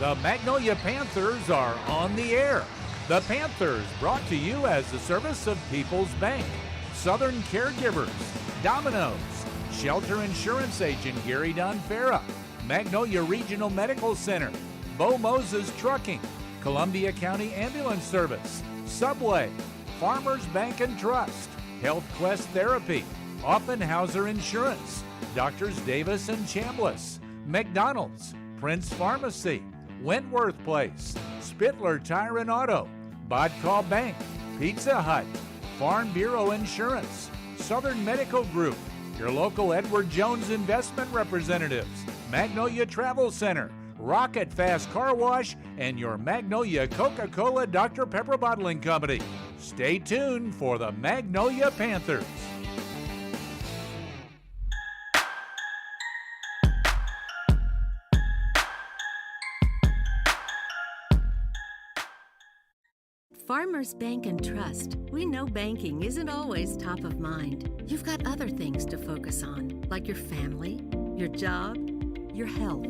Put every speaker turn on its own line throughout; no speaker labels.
The Magnolia Panthers are on the air. The Panthers brought to you as the service of People's Bank, Southern Caregivers, Domino's, Shelter Insurance Agent Gary Donfera, Magnolia Regional Medical Center, Bo Moses Trucking, Columbia County Ambulance Service, Subway, Farmers Bank and Trust, Health Quest Therapy, Offenhauser Insurance, Doctors Davis and Chambliss, McDonald's, Prince Pharmacy, Wentworth Place, Spittler Tire and Auto, Bodcall Bank, Pizza Hut, Farm Bureau Insurance, Southern Medical Group, your local Edward Jones Investment Representatives, Magnolia Travel Center, Rocket Fast Car Wash, and your Magnolia Coca-Cola Dr. Pepper Bottling Company. Stay tuned for the Magnolia Panthers.
Farmers Bank and Trust. We know banking isn't always top of mind. You've got other things to focus on, like your family, your job, your health.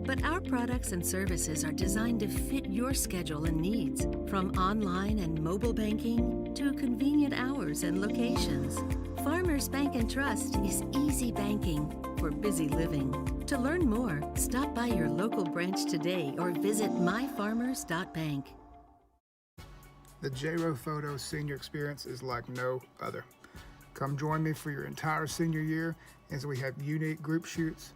But our products and services are designed to fit your schedule and needs, from online and mobile banking to convenient hours and locations. Farmers Bank and Trust is easy banking for busy living. To learn more, stop by your local branch today or visit myfarmers.bank.
The J-Row Photo Senior Experience is like no other. Come join me for your entire senior year as we have unique group shoots,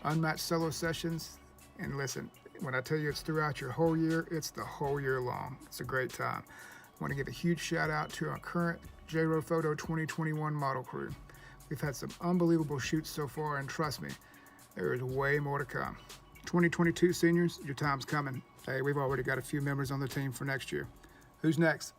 unmatched solo sessions, and listen, when I tell you it's throughout your whole year, it's the whole year long. It's a great time. I want to give a huge shout out to our current J-Row Photo 2021 model crew. We've had some unbelievable shoots so far, and trust me, there is way more to come. 2022 seniors, your time's coming. Hey, we've already got a few members on the team for next year. Who's next?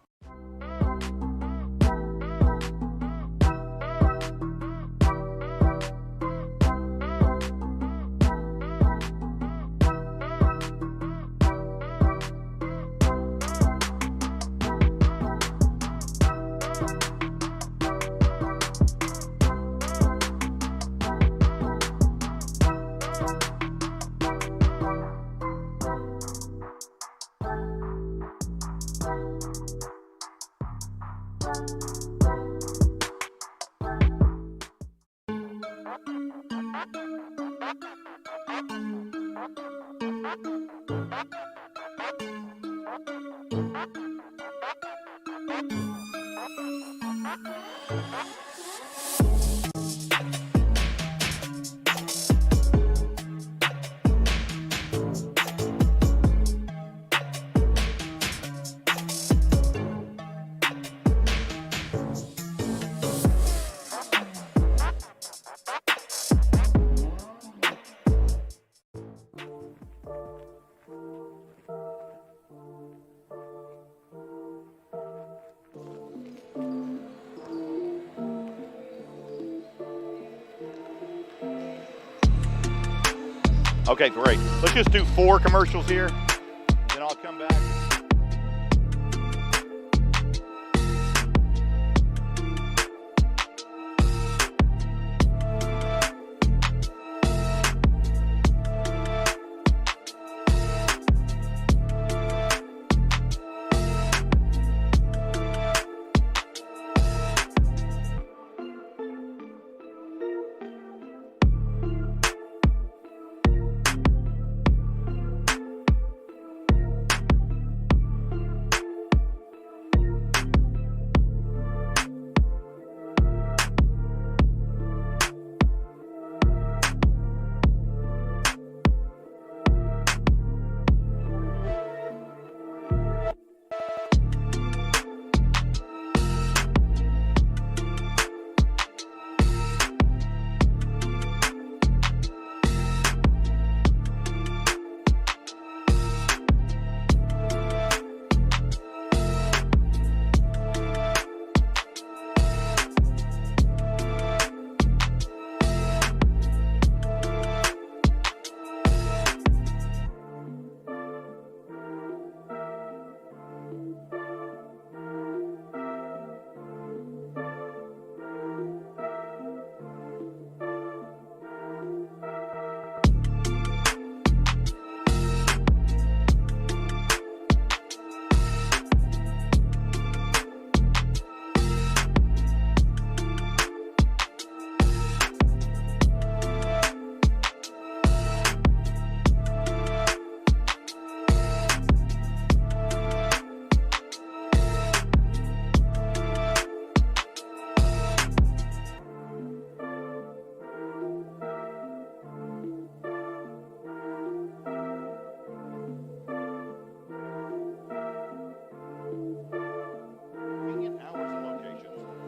Okay, great. Let's just do 4 commercials here, then I'll come back.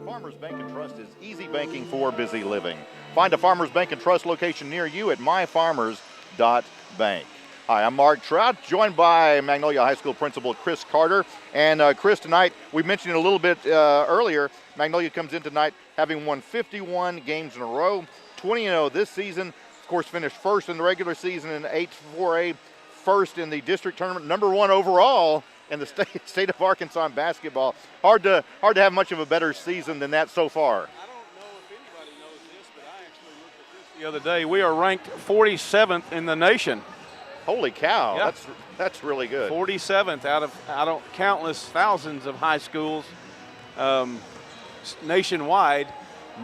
Farmers Bank and Trust is easy banking for busy living. Find a Farmers Bank and Trust location near you at myfarmers.bank. Hi, I'm Mark Trout, joined by Magnolia High School Principal Chris Carter. And Chris, tonight, we mentioned it a little bit earlier, Magnolia comes in tonight having won 51 games in a row, 20-0 this season. Of course, finished first in the regular season in 8-4A, first in the district tournament, number 1 overall in the state of Arkansas in basketball. Hard to have much of a better season than that so far.
I don't know if anybody knows this, but I actually looked at this the other day. We are ranked 47th in the nation.
Holy cow!
Yeah.
That's really good.
47th out of countless thousands of high schools nationwide.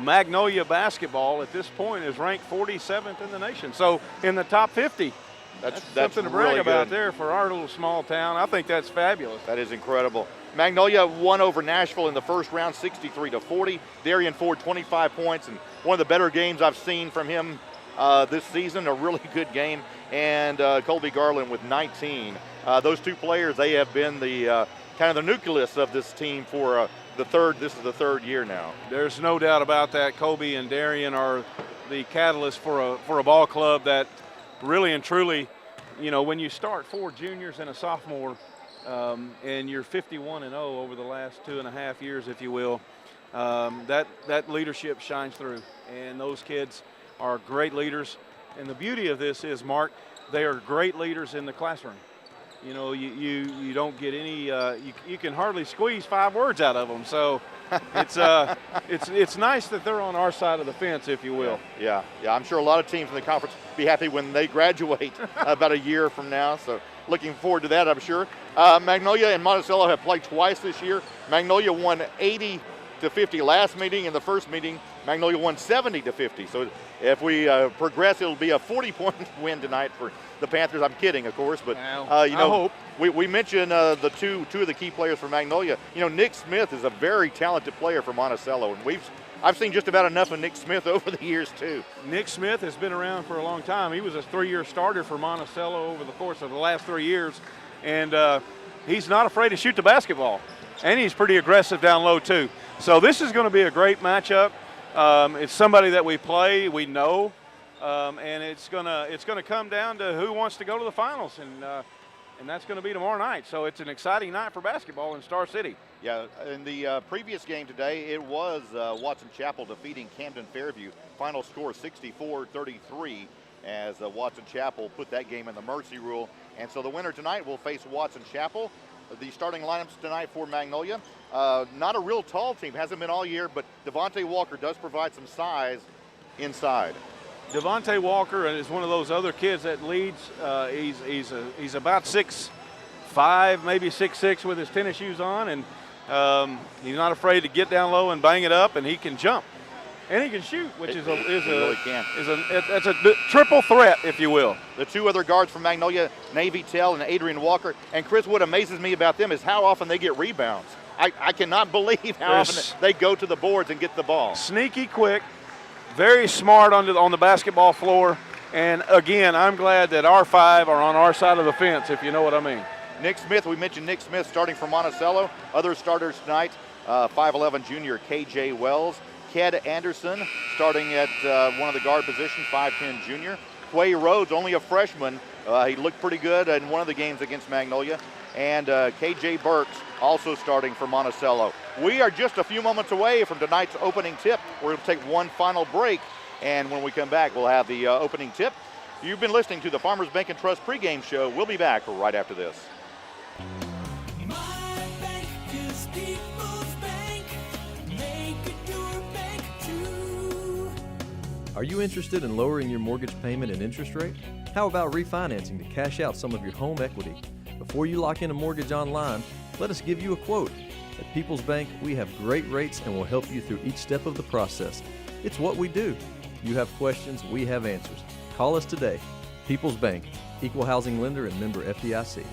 Magnolia basketball at this point is ranked 47th in the nation. So in the top 50. That's something to brag
really
about
good
there for our little small town. I think that's fabulous.
That is incredible. Magnolia won over Nashville in the first round, 63-40. Darian Ford, 25 points, and one of the better games I've seen from him this season. A really good game. And Colby Garland with 19. Those two players, they have been the kind of the nucleus of this team for this is the third year now.
There's no doubt about that. Colby and Darian are the catalyst for a ball club that really and truly, you know, when you start 4 juniors and a sophomore and you're 51-0 over the last 2.5 years, if you will, that leadership shines through. And those kids are great leaders. And the beauty of this is, Mark, they are great leaders in the classroom. You know, you don't get any, you can hardly squeeze 5 words out of them. So it's nice that they're on our side of the fence, if you will.
Yeah. I'm sure a lot of teams in the conference will be happy when they graduate about a year from now. So looking forward to that, I'm sure. Magnolia and Monticello have played twice this year. Magnolia won 80-50 last meeting. In the first meeting, Magnolia won 70-50. So if we progress, it'll be a 40-point win tonight for the Panthers. I'm kidding, of course, but
I hope.
We mentioned the two of the key players for Magnolia. You know, Nick Smith is a very talented player for Monticello, and I've seen just about enough of Nick Smith over the years too.
Nick Smith has been around for a long time. He was a 3-year starter for Monticello over the course of the last 3 years, and he's not afraid to shoot the basketball, and he's pretty aggressive down low too. So this is going to be a great matchup. It's somebody that we know, and it's gonna come down to who wants to go to the finals, and that's going to be tomorrow night. So it's an exciting night for basketball in Star City.
Yeah, in the previous game today, it was Watson Chapel defeating Camden Fairview. Final score 64-33. as Watson Chapel put that game in the mercy rule. And so the winner tonight will face Watson Chapel. The starting lineups tonight for Magnolia, not a real tall team, hasn't been all year, but Devontae Walker does provide some size inside.
Devontae Walker is one of those other kids that leads. He's about 6'5", maybe 6'6" with his tennis shoes on, and he's not afraid to get down low and bang it up, and he can jump. And he can shoot, which is a triple threat, if you will.
The two other guards from Magnolia, Navy Tell and Adrian Walker. And Chris, what amazes me about them is how often they get rebounds. I cannot believe how often they go to the boards and get the ball.
Sneaky quick, very smart on the basketball floor. And again, I'm glad that our five are on our side of the fence, if you know what I mean.
Nick Smith, we mentioned Nick Smith starting for Monticello. Other starters tonight, 5'11" junior KJ Wells. Ked Anderson starting at one of the guard positions, 5'10" junior. Quay Rhodes, only a freshman. He looked pretty good in one of the games against Magnolia. And KJ Burks also starting for Monticello. We are just a few moments away from tonight's opening tip. We're going to take one final break, and when we come back, we'll have the opening tip. You've been listening to the Farmers Bank and Trust pregame show. We'll be back right after this.
Are you interested in lowering your mortgage payment and interest rate? How about refinancing to cash out some of your home equity? Before you lock in a mortgage online, let us give you a quote. At People's Bank, we have great rates and will help you through each step of the process. It's what we do. You have questions, we have answers. Call us today. People's Bank, Equal Housing Lender and member FDIC.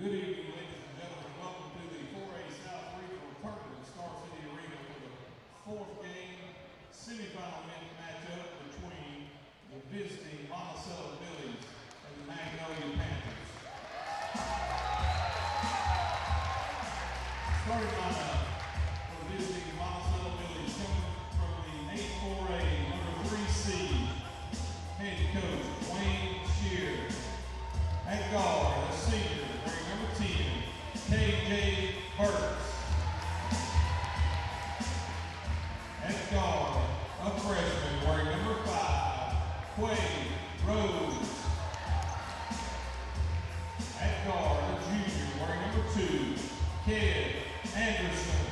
Good evening, ladies and gentlemen. Welcome to the 4A South Regional Tournament, Star City Arena, for the fourth game semifinal matchup between the visiting Monticello Billies and the Magnolia Panthers. Starting lineup for the visiting Monticello Billies, coming from the 8-4A number 3 seed, head coach Wayne Shear. At guard, a senior, wearing number 10, KJ Burks. At guard, a freshman, wearing number 5, Quay Rhodes. At guard, a junior, wearing number 2, Ked Anderson.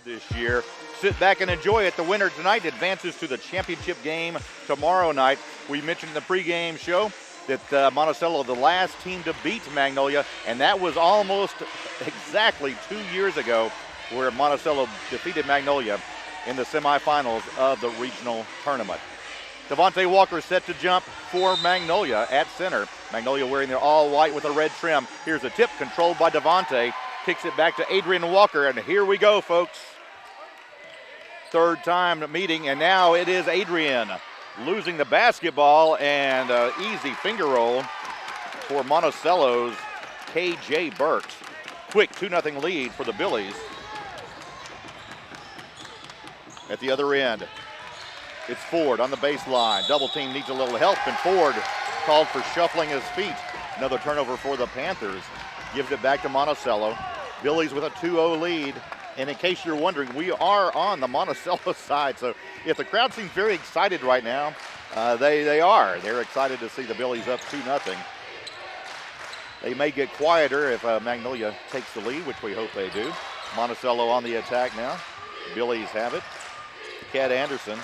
this year. Sit back and enjoy it. The winner tonight advances to the championship game tomorrow night. We mentioned in the pregame show that Monticello, the last team to beat Magnolia, and that was almost exactly 2 years ago, where Monticello defeated Magnolia in the semifinals of the regional tournament. Devontae Walker set to jump for Magnolia at center. Magnolia wearing their all white with a red trim. Here's a tip controlled by Devontae. Kicks it back to Adrian Walker, and here we go, folks. Third time meeting, and now it is Adrian losing the basketball, and easy finger roll for Monticello's KJ Burks. Quick 2-0 lead for the Billies. At the other end, it's Ford on the baseline. Double team needs a little help, and Ford called for shuffling his feet. Another turnover for the Panthers. Gives it back to Monticello. Billies with a 2-0 lead. And in case you're wondering, we are on the Monticello side. So if the crowd seems very excited right now, they are. They're excited to see the Billies up 2-0. They may get quieter if Magnolia takes the lead, which we hope they do. Monticello on the attack now. Billies have it. Cat Anderson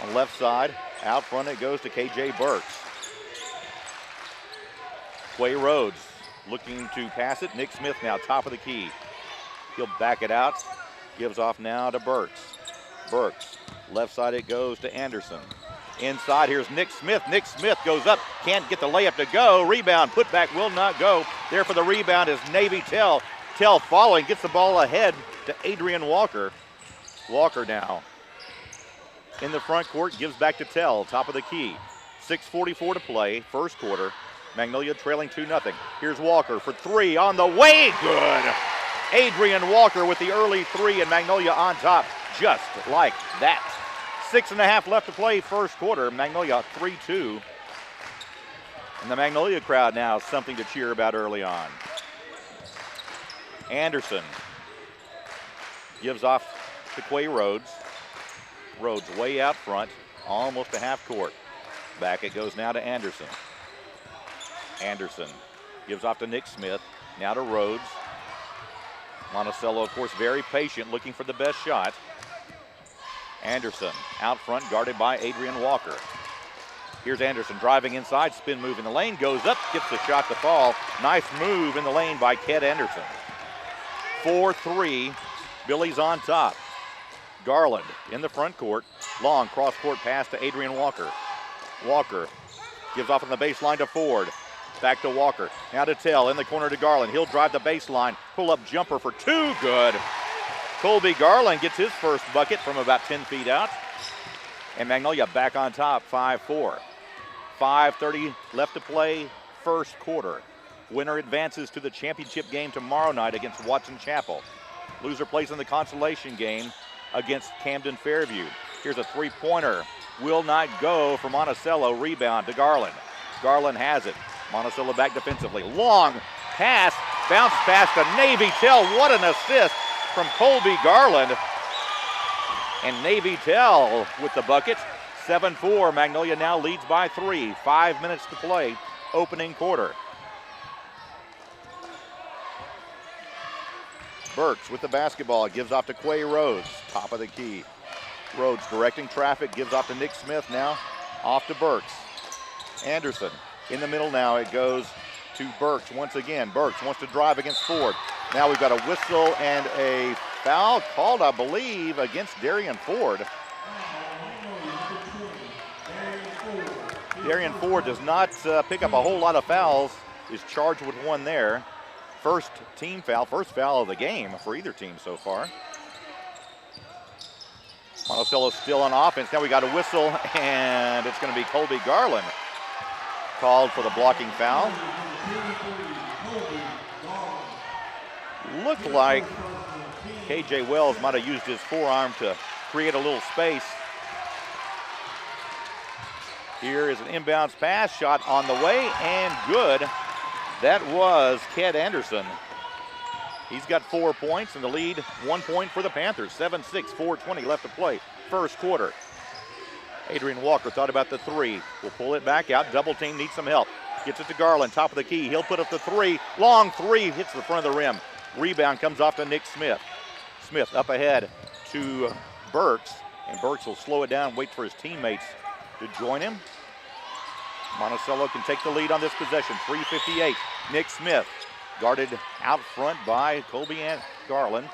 on left side. Out front it goes to KJ Burks. Quay Rhodes looking to pass it. Nick Smith now top of the key. He'll back it out. Gives off now to Burks. Burks, left side it goes to Anderson. Inside, here's Nick Smith. Nick Smith goes up, can't get the layup to go. Rebound, put back will not go. There for the rebound is Navy Tell. Tell following, gets the ball ahead to Adrian Walker. Walker now in the front court, gives back to Tell, top of the key. 6:44 to play, first quarter. Magnolia trailing 2-0. Here's Walker for three on the way, good. Adrian Walker with the early three, and Magnolia on top, just like that. 6.5 left to play, first quarter. Magnolia 3-2. And the Magnolia crowd now something to cheer about early on. Anderson gives off to Quay Rhodes. Rhodes way out front, almost to half court. Back it goes now to Anderson. Anderson gives off to Nick Smith, now to Rhodes. Monticello, of course, very patient, looking for the best shot. Anderson out front, guarded by Adrian Walker. Here's Anderson driving inside, spin move in the lane, goes up, gets the shot to fall. Nice move in the lane by Ket Anderson. 4-3, Billies on top. Garland in the front court, long cross-court pass to Adrian Walker. Walker gives off on the baseline to Ford. Back to Walker, now to Tell, in the corner to Garland. He'll drive the baseline, pull-up jumper for two, good. Colby Garland gets his first bucket from about 10 feet out. And Magnolia back on top, 5-4. 5:30 left to play, first quarter. Winner advances to the championship game tomorrow night against Watson Chapel. Loser plays in the consolation game against Camden Fairview. Here's a three-pointer. Will not go for Monticello. Rebound to Garland. Garland has it. Monticello back defensively. Long pass. Bounce pass to Navy Tell. What an assist from Colby Garland. And Navy Tell with the bucket. 7-4. Magnolia now leads by 3. 5 minutes to play. Opening quarter. Burks with the basketball. Gives off to Quay Rhodes. Top of the key. Rhodes directing traffic. Gives off to Nick Smith now. Off to Burks. Anderson. In the middle now, it goes to Burks once again. Burks wants to drive against Ford. Now we've got a whistle and a foul called, I believe, against Darian Ford. Darian Ford does not pick up a whole lot of fouls, is charged with one there. First team foul, first foul of the game for either team so far. Monticello still on offense. Now we got a whistle, and it's going to be Colby Garland called for the blocking foul. Looked like KJ Wells might have used his forearm to create a little space. Here is an inbounds pass, shot on the way, and good. That was Ket Anderson. He's got 4 points, and the lead 1 point for the Panthers. 7-6, 4:20 left to play, first quarter. Adrian Walker thought about the three. Will pull it back out. Double team needs some help. Gets it to Garland, top of the key. He'll put up the three. Long three, hits the front of the rim. Rebound comes off to Nick Smith. Smith up ahead to Burks, and Burks will slow it down, wait for his teammates to join him. Monticello can take the lead on this possession. 3:58. Nick Smith guarded out front by Colby and Garland.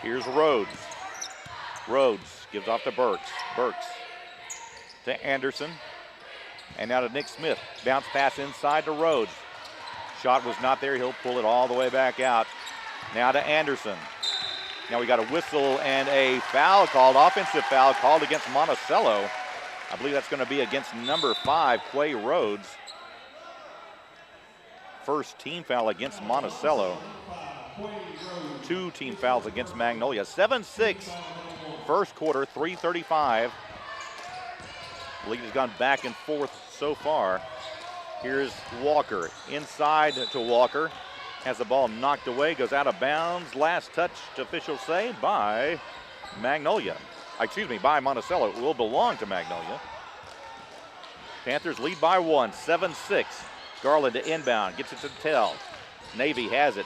Here's Rhodes. Rhodes gives off to Burks. Burks to Anderson. And now to Nick Smith. Bounce pass inside to Rhodes. Shot was not there. He'll pull it all the way back out. Now to Anderson. Now we got a whistle and a foul called, offensive foul called against Monticello. I believe that's going to be against number 5, Quay Rhodes. First team foul against Monticello. 2 team fouls against Magnolia. 7-6 first quarter, 3:35. League has gone back and forth so far. Here's Walker, inside to Walker. Has the ball knocked away, goes out of bounds. Last touch, officials say, by Magnolia. Excuse me, by Monticello. It will belong to Magnolia. Panthers lead by 1, 7-6. Garland to inbound, gets it to Tell. Navy has it.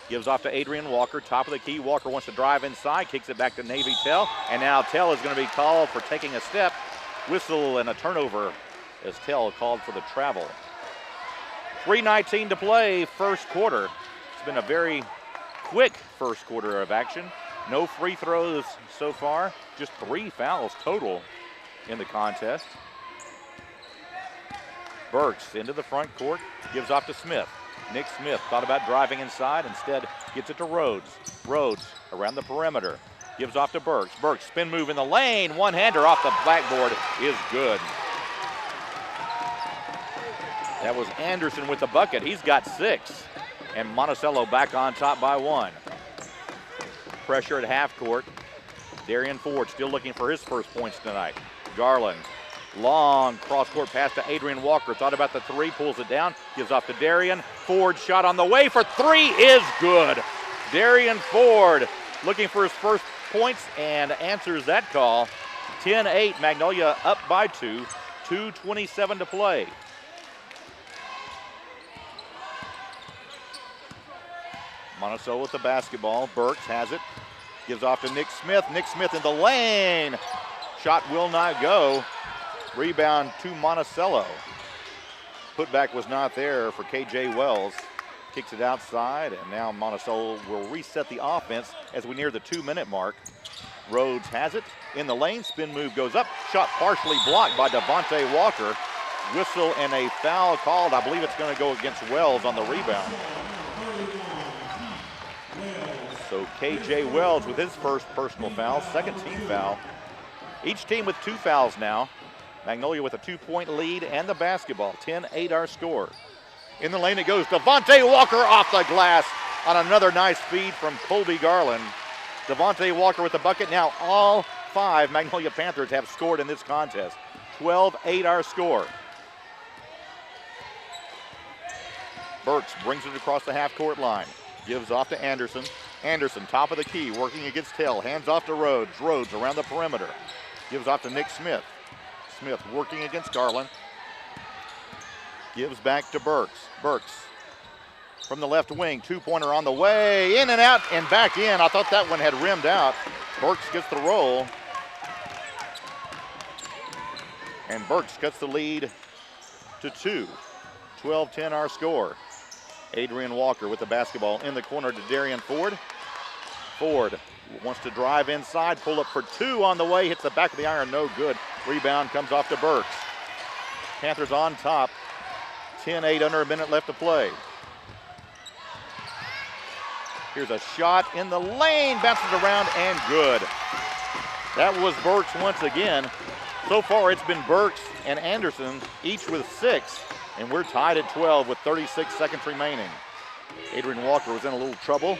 Gives off to Adrian Walker, top of the key. Walker wants to drive inside, kicks it back to Navy Tell. And now Tell is going to be called for taking a step. Whistle and a turnover as Tell called for the travel. 3:19 to play, first quarter. It's been a very quick first quarter of action. No free throws so far, just 3 fouls total in the contest. Burks into the front court, gives off to Smith. Nick Smith thought about driving inside, instead gets it to Rhodes. Rhodes around the perimeter, gives off to Burks. Burks, spin move in the lane, one-hander off the backboard is good. That was Anderson with the bucket. He's got 6. And Monticello back on top by 1. Pressure at half court. Darian Ford still looking for his first points tonight. Garland, long cross-court pass to Adrian Walker. Thought about the 3, pulls it down, gives off to Darian. Ford shot on the way for 3 is good. Darian Ford looking for his first points and answers that call. 10-8, Magnolia up by 2, 2:27 to play. Monticello with the basketball. Burks has it. Gives off to Nick Smith. Nick Smith in the lane. Shot will not go. Rebound to Monticello. Putback was not there for KJ Wells. Kicks it outside, and now Monticello will reset the offense as we near the 2-minute mark. Rhodes has it. In the lane, spin move goes up. Shot partially blocked by Devontae Walker. Whistle and a foul called. I believe it's going to go against Wells on the rebound. So KJ Wells with his first personal foul, second team foul. Each team with 2 fouls now. Magnolia with a 2-point lead and the basketball. 10-8 our score. In the lane it goes. Devontae Walker off the glass on another nice feed from Colby Garland. Devontae Walker with the bucket. Now all 5 Magnolia Panthers have scored in this contest. 12-8 our score. Burks brings it across the half-court line. Gives off to Anderson. Anderson, top of the key, working against Tell. Hands off to Rhodes. Rhodes around the perimeter. Gives off to Nick Smith. Smith working against Garland. Gives back to Burks. Burks from the left wing. 2-pointer on the way. In and out and back in. I thought that one had rimmed out. Burks gets the roll. And Burks cuts the lead to 2. 12-10 our score. Adrian Walker with the basketball in the corner to Darian Ford. Ford wants to drive inside, pull up for 2 on the way, hits the back of the iron, no good. Rebound comes off to Burks. Panthers on top, 10-8, under a minute left to play. Here's a shot in the lane, bounces around and good. That was Burks once again. So far it's been Burks and Anderson, each with 6. And we're tied at 12 with 36 seconds remaining. Adrian Walker was in a little trouble.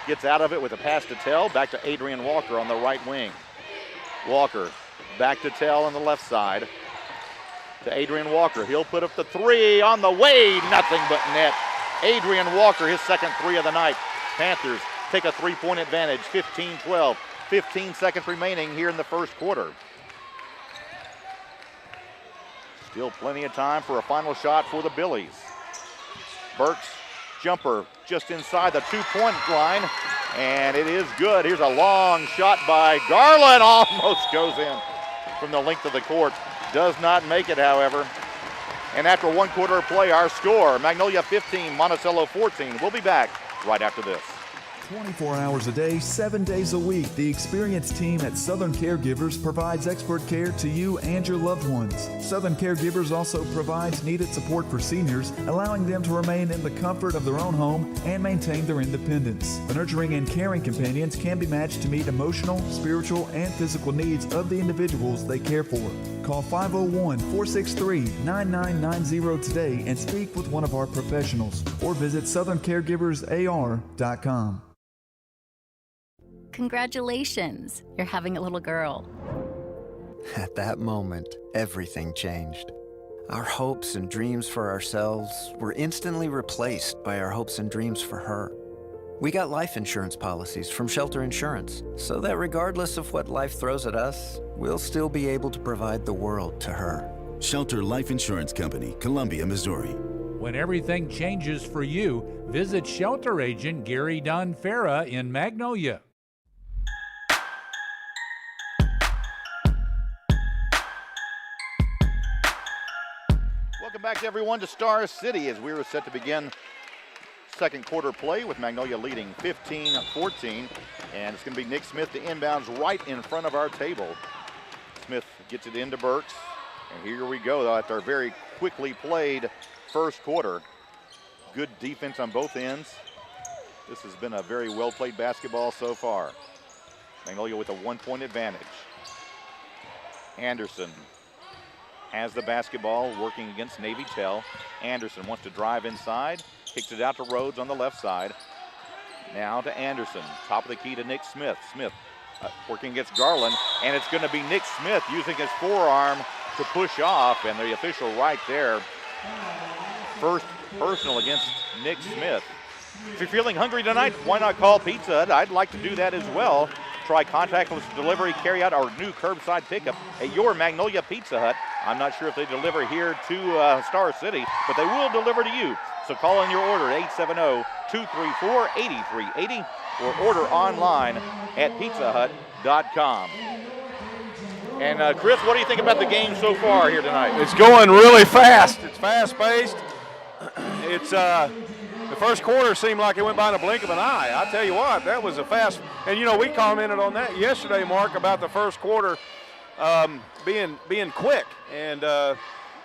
Gets out of it with a pass to Tell. Back to Adrian Walker on the right wing. Walker back to Tell on the left side. To Adrian Walker. He'll put up the 3 on the way. Nothing but net. Adrian Walker, his second 3 of the night. Panthers take a 3-point advantage. 15-12. 15 seconds remaining here in the first quarter. Still plenty of time for a final shot for the Billies. Burks, jumper just inside the 2-point line. And it is good. Here's a long shot by Garland. Almost goes in from the length of the court. Does not make it, however. And after 1 quarter of play, our score, Magnolia 15, Monticello 14. We'll be back right after this.
24 hours a day, 7 days a week, the experienced team at Southern Caregivers provides expert care to you and your loved ones. Southern Caregivers also provides needed support for seniors, allowing them to remain in the comfort of their own home and maintain their independence. The nurturing and caring companions can be matched to meet emotional, spiritual, and physical needs of the individuals they care for. Call 501-463-9990 today and speak with one of our professionals, or visit southerncaregiversar.com.
Congratulations, you're having a little girl.
At that moment, everything changed. Our hopes and dreams for ourselves were instantly replaced by our hopes and dreams for her. We got life insurance policies from Shelter Insurance, so that regardless of what life throws at us, we'll still be able to provide the world to her.
Shelter Life Insurance Company, Columbia, Missouri.
When everything changes for you, visit Shelter Agent Gary Dunfarra in Magnolia.
Welcome back, everyone, to Star City as we were set to begin second quarter play with Magnolia leading 15-14. And it's going to be Nick Smith to inbounds right in front of our table. Smith gets it into Burks. And here we go, though, after a very quickly played first quarter. Good defense on both ends. This has been a very well-played basketball so far. Magnolia with a 1-point advantage. Anderson has the basketball, working against Navy Tell. Anderson wants to drive inside, kicks it out to Rhodes on the left side. Now to Anderson, top of the key to Nick Smith. Smith working against Garland, and it's going to be Nick Smith using his forearm to push off, and the official right there. First personal against Nick Smith. If you're feeling hungry tonight, why not call Pizza Hut? I'd like to do that as well. Try contactless delivery, carry out our new curbside pickup at your Magnolia Pizza Hut. I'm not sure if they deliver here to Star City, but they will deliver to you. So call in your order at 870-234-8380 or order online at pizzahut.com. And Chris, what do you think about the game so far here tonight?
It's going really fast. It's fast-paced. It's the first quarter seemed like it went by in a blink of an eye. I tell you what, that was a fast. And you know, we commented on that yesterday, Mark, about the first quarter being quick. And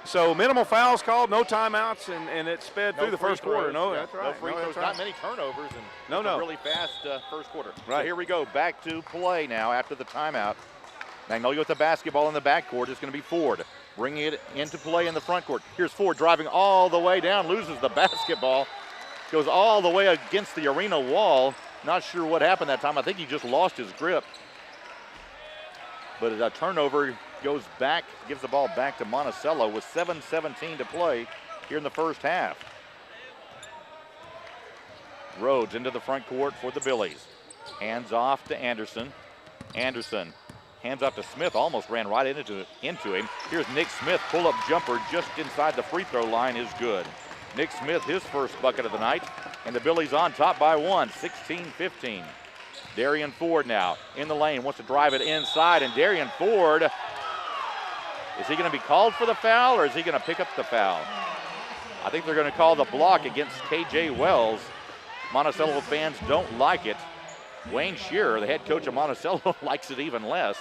so minimal fouls called, no timeouts, and it sped through the first quarter. No, that's right.
No free throws, not many turnovers, and a really fast first quarter.
Right.
So here we go, back to play now after the timeout. Magnolia with the basketball in the backcourt. It's going to be Ford bringing it into play in the front court. Here's Ford driving all the way down, loses the basketball, goes all the way against the arena wall. Not sure what happened that time. I think he just lost his grip. But a turnover goes back, gives the ball back to Monticello with 7:17 to play here in the first half. Rhodes into the front court for the Billies. Hands off to Anderson. Anderson hands off to Smith, almost ran right into him. Here's Nick Smith, pull-up jumper just inside the free throw line is good. Nick Smith, his first bucket of the night, and the Billies on top by one, 16-15. Darian Ford now in the lane, wants to drive it inside, and Darian Ford, is he going to be called for the foul, or is he going to pick up the foul? I think they're going to call the block against K.J. Wells. Monticello fans don't like it. Wayne Shearer, the head coach of Monticello, likes it even less.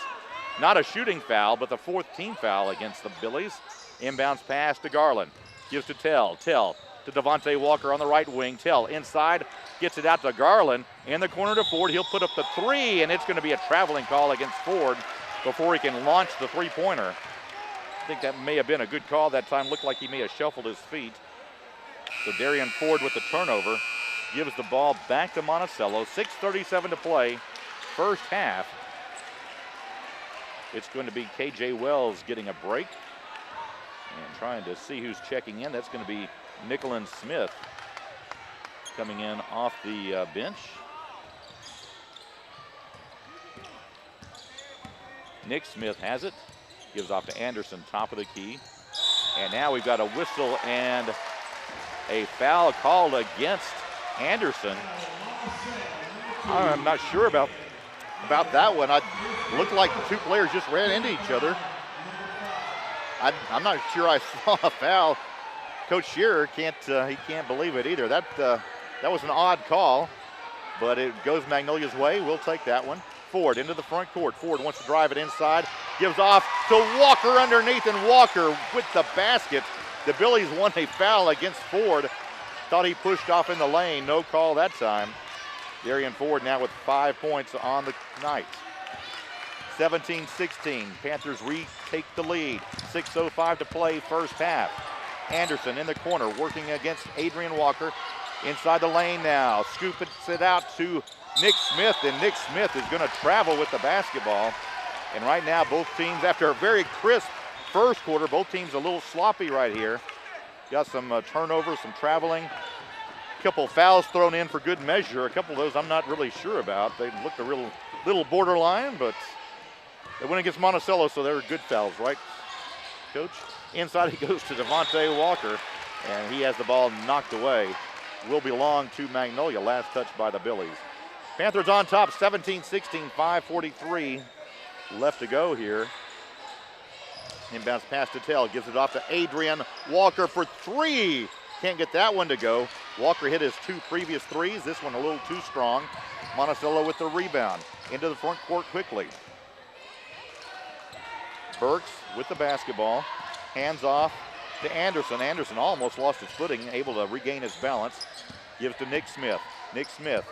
Not a shooting foul, but the fourth team foul against the Billies. Inbounds pass to Garland. Gives to Tell. Tell to Devontae Walker on the right wing. Tell inside, gets it out to Garland. In the corner to Ford. He'll put up the three, and it's going to be a traveling call against Ford before he can launch the three-pointer. I think that may have been a good call that time. Looked like he may have shuffled his feet. So Darian Ford with the turnover. Gives the ball back to Monticello. 6:37 to play, first half. It's going to be K.J. Wells getting a break and trying to see who's checking in. That's going to be Nicholin Smith coming in off the bench. Nick Smith has it. Gives off to Anderson, top of the key. And now we've got a whistle and a foul called against Anderson. I'm not sure about that one. It looked like the two players just ran into each other. I'm not sure I saw a foul. Coach Shearer can't believe it either. That was an odd call, but it goes Magnolia's way. We'll take that one. Ford into the front court. Ford wants to drive it inside, gives off to Walker underneath, and Walker with the basket. The Billies won a foul against Ford. Thought he pushed off in the lane. No call that time. Darian Ford now with 5 points on the night. 17-16. Panthers retake the lead. 6:05 to play first half. Anderson in the corner working against Adrian Walker. Inside the lane now. Scoops it out to Nick Smith, and Nick Smith is going to travel with the basketball. And right now both teams, after a very crisp first quarter, both teams a little sloppy right here. Got some turnovers, some traveling. A couple fouls thrown in for good measure. A couple of those I'm not really sure about. They looked a little borderline, but they went against Monticello, so they were good fouls, right, Coach? Inside he goes to Devontae Walker, and he has the ball knocked away. Will belong to Magnolia. Last touch by the Billies. Panthers on top, 17-16, 5:43 left to go here. Inbounds pass to Tell, gives it off to Adrian Walker for three. Can't get that one to go. Walker hit his two previous threes. This one a little too strong. Monticello with the rebound. Into the front court quickly. Burks with the basketball. Hands off to Anderson. Anderson almost lost his footing, able to regain his balance. Gives to Nick Smith. Nick Smith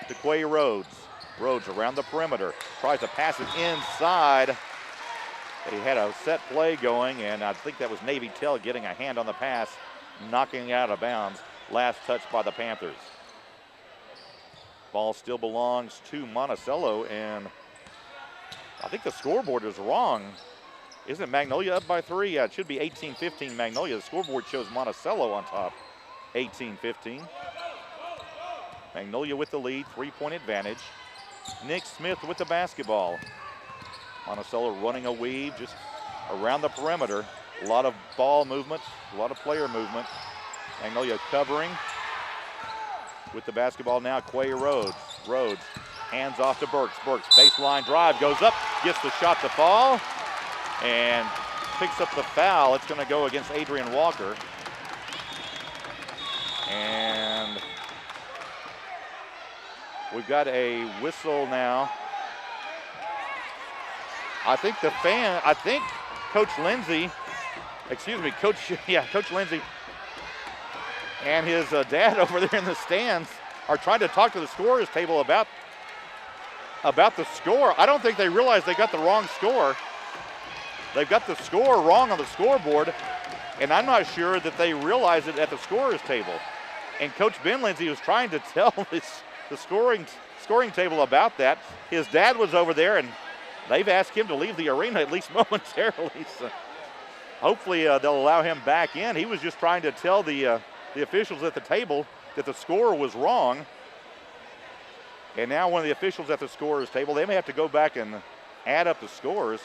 to Quay Rhodes. Rhodes around the perimeter. Tries to pass it inside. They had a set play going, and I think that was Navy Tell getting a hand on the pass, knocking it out of bounds. Last touch by the Panthers. Ball still belongs to Monticello, and I think the scoreboard is wrong. Isn't Magnolia up by 3? Yeah, it should be 18-15 Magnolia. The scoreboard shows Monticello on top, 18-15. Magnolia with the lead, 3-point advantage. Nick Smith with the basketball. Monticello running a weave just around the perimeter. A lot of ball movement, a lot of player movement. Magnolia covering with the basketball now. Quay Rhodes. Rhodes hands off to Burks. Burks baseline drive, goes up, gets the shot to fall, and picks up the foul. It's going to go against Adrian Walker. And we've got a whistle now. I think Coach Lindsay, Coach Lindsay and his dad over there in the stands are trying to talk to the scorer's table about the score. I don't think they realize they got the wrong score. They've got the score wrong on the scoreboard, and I'm not sure that they realize it at the scorer's table. And Coach Ben Lindsay was trying to tell the scoring table about that. His dad was over there, and they've asked him to leave the arena at least momentarily. So hopefully they'll allow him back in. He was just trying to tell the officials at the table that the score was wrong. And now one of the officials at the scorer's table, they may have to go back and add up the scores.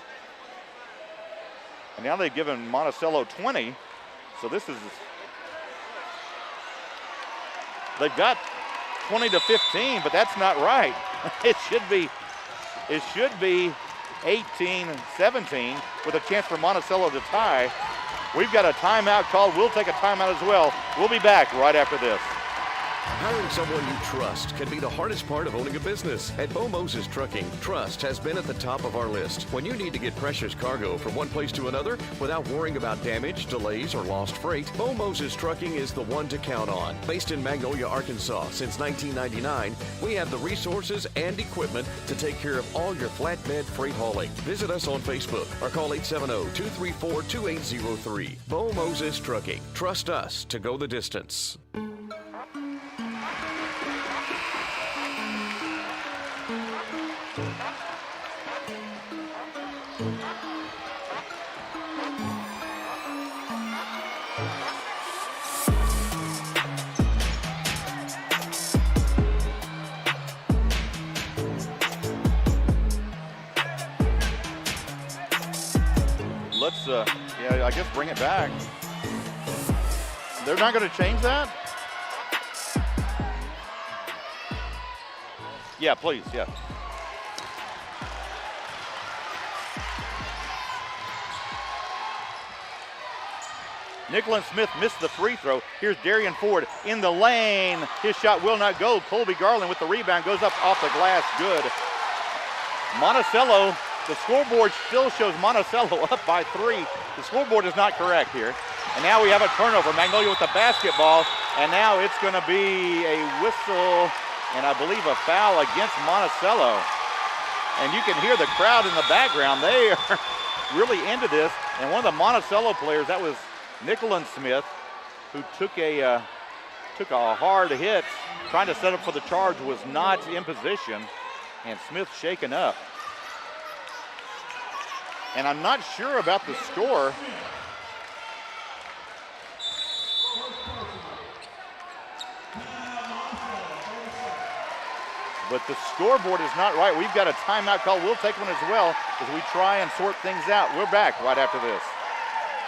And now they've given Monticello 20. So they've got 20-15, but that's not right. It should be 18-17 with a chance for Monticello to tie. We've got a timeout called. We'll take a timeout as well. We'll be back right after this.
Hiring someone you trust can be the hardest part of owning a business. At Bo Moses Trucking, trust has been at the top of our list. When you need to get precious cargo from one place to another without worrying about damage, delays, or lost freight, Bo Moses Trucking is the one to count on. Based in Magnolia, Arkansas since 1999, we have the resources and equipment to take care of all your flatbed freight hauling. Visit us on Facebook or call 870-234-2803. Bo Moses Trucking. Trust us to go the distance.
Let's, I guess bring it back. They're not going to change that? Yeah, please, yeah. Nicholas Smith missed the free throw. Here's Darian Ford in the lane. His shot will not go. Colby Garland with the rebound, goes up off the glass, good. Monticello, the scoreboard still shows Monticello up by 3. The scoreboard is not correct here. And now we have a turnover. Magnolia with the basketball, and now it's gonna be a whistle and I believe a foul against Monticello. And you can hear the crowd in the background. They are really into this. And one of the Monticello players, that was Nicholas Smith, who took a hard hit, trying to set up for the charge, was not in position, and Smith shaken up. And I'm not sure about the score. But the scoreboard is not right. We've got a timeout call. We'll take one as well as we try and sort things out. We're back right after this.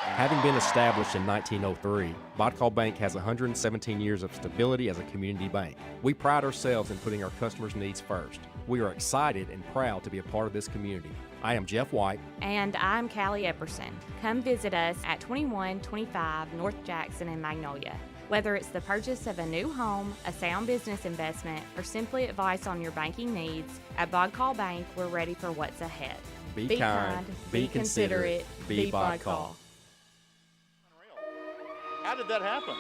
Having been established in 1903, Vodcall Bank has 117 years of stability as a community bank. We pride ourselves in putting our customers' needs first. We are excited and proud to be a part of this community. I am Jeff White.
And I'm Callie Epperson. Come visit us at 2125 North Jackson in Magnolia. Whether it's the purchase of a new home, a sound business investment, or simply advice on your banking needs, at Vodcall Bank, we're ready for what's ahead.
Be kind, be considerate, be Vodcall.
How did that happen?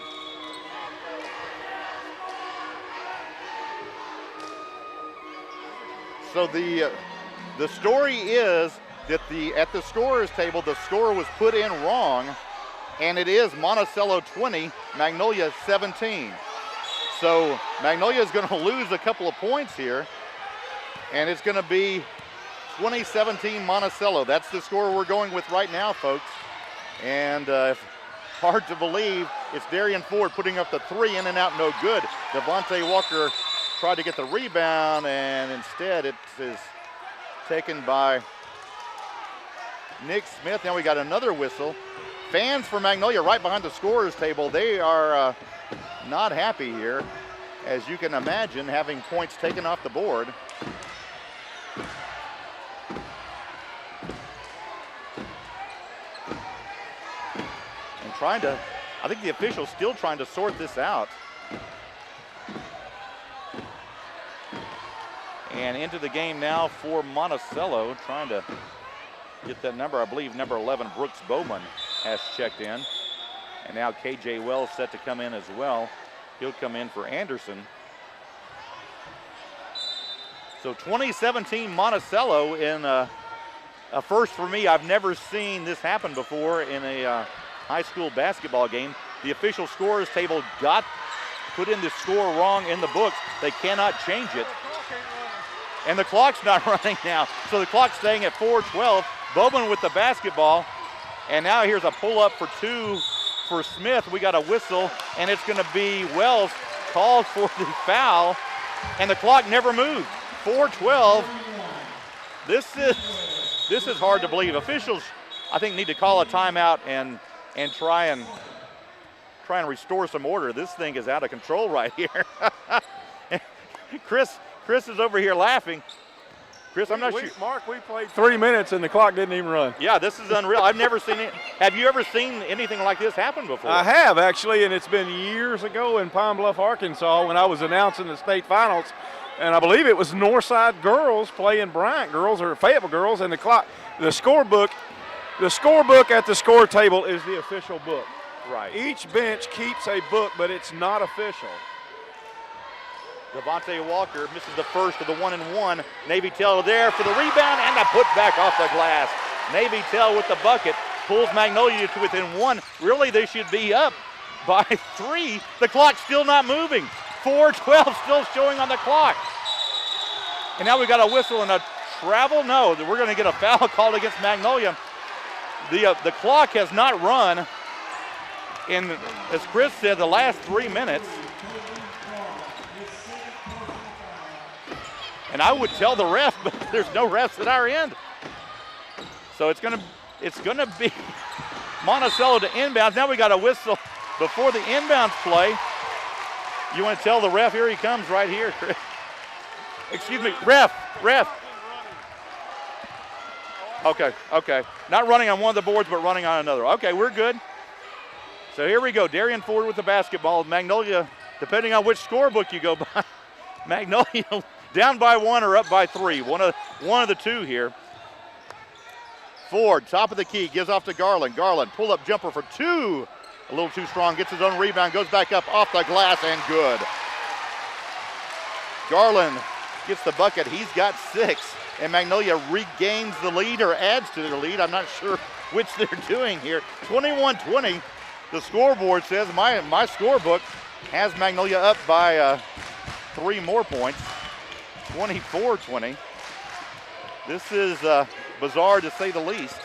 So the story is that at the scorer's table, the score was put in wrong, and it is Monticello 20, Magnolia 17. So Magnolia is going to lose a couple of points here, and it's going to be 2017 Monticello. That's the score we're going with right now, folks. And hard to believe, it's Darian Ford putting up the 3, in and out, no good. Devontae Walker tried to get the rebound, and instead it is taken by Nick Smith. Now we got another whistle. Fans for Magnolia right behind the scorer's table, they are not happy here, as you can imagine, having points taken off the board. And I think the official's still trying to sort this out. And into the game now for Monticello, trying to get that number. I believe number 11, Brooks Bowman, has checked in. And now KJ Wells set to come in as well. He'll come in for Anderson. So 2017 Monticello in a first for me. I've never seen this happen before in a high school basketball game. The official scorer's table got put in the score wrong in the books. They cannot change it. And the clock's not running now. So the clock's staying at 4:12. Bowman with the basketball. And now here's a pull-up for 2 for Smith. We got a whistle, and it's going to be Wells called for the foul. And the clock never moved. 4:12. This is hard to believe. Officials, I think, need to call a timeout and try and restore some order. This thing is out of control right here. Chris is over here laughing. Chris, I'm not sure.
Mark, we played 3 minutes and the clock didn't even run.
Yeah, this is unreal. I've never seen it. Have you ever seen anything like this happen before?
I have, actually, and it's been years ago in Pine Bluff, Arkansas, when I was announcing the state finals. And I believe it was Northside girls playing Bryant girls or Fayetteville girls, and the scorebook at the score table is the official book.
Right.
Each bench keeps a book, but it's not official.
Devontae Walker misses the first of the 1-and-1. Navy Tell there for the rebound and the putback off the glass. Navy Tell with the bucket pulls Magnolia to within 1. Really, they should be up by 3. The clock's still not moving. 4:12 still showing on the clock. And now we got a whistle and a travel. No, we're going to get a foul called against Magnolia. The clock has not run in, as Chris said, the last 3 minutes. And I would tell the ref, but there's no refs at our end. So it's gonna be Monticello to inbounds. Now we got a whistle before the inbounds play. You want to tell the ref, here he comes right here, Chris. Excuse me, ref. Okay. Not running on one of the boards, but running on another. Okay, we're good. So here we go. Darian Ford with the basketball. Magnolia, depending on which scorebook you go by, Magnolia down by 1 or up by 3. One of the two here. Ford, top of the key, gives off to Garland. Garland, pull-up jumper for 2. A little too strong, gets his own rebound, goes back up off the glass, and good. Garland gets the bucket. He's got 6. And Magnolia regains the lead or adds to their lead. I'm not sure which they're doing here. 21-20, the scoreboard says. My scorebook has Magnolia up by 3 more points. 24-20. This is bizarre to say the least.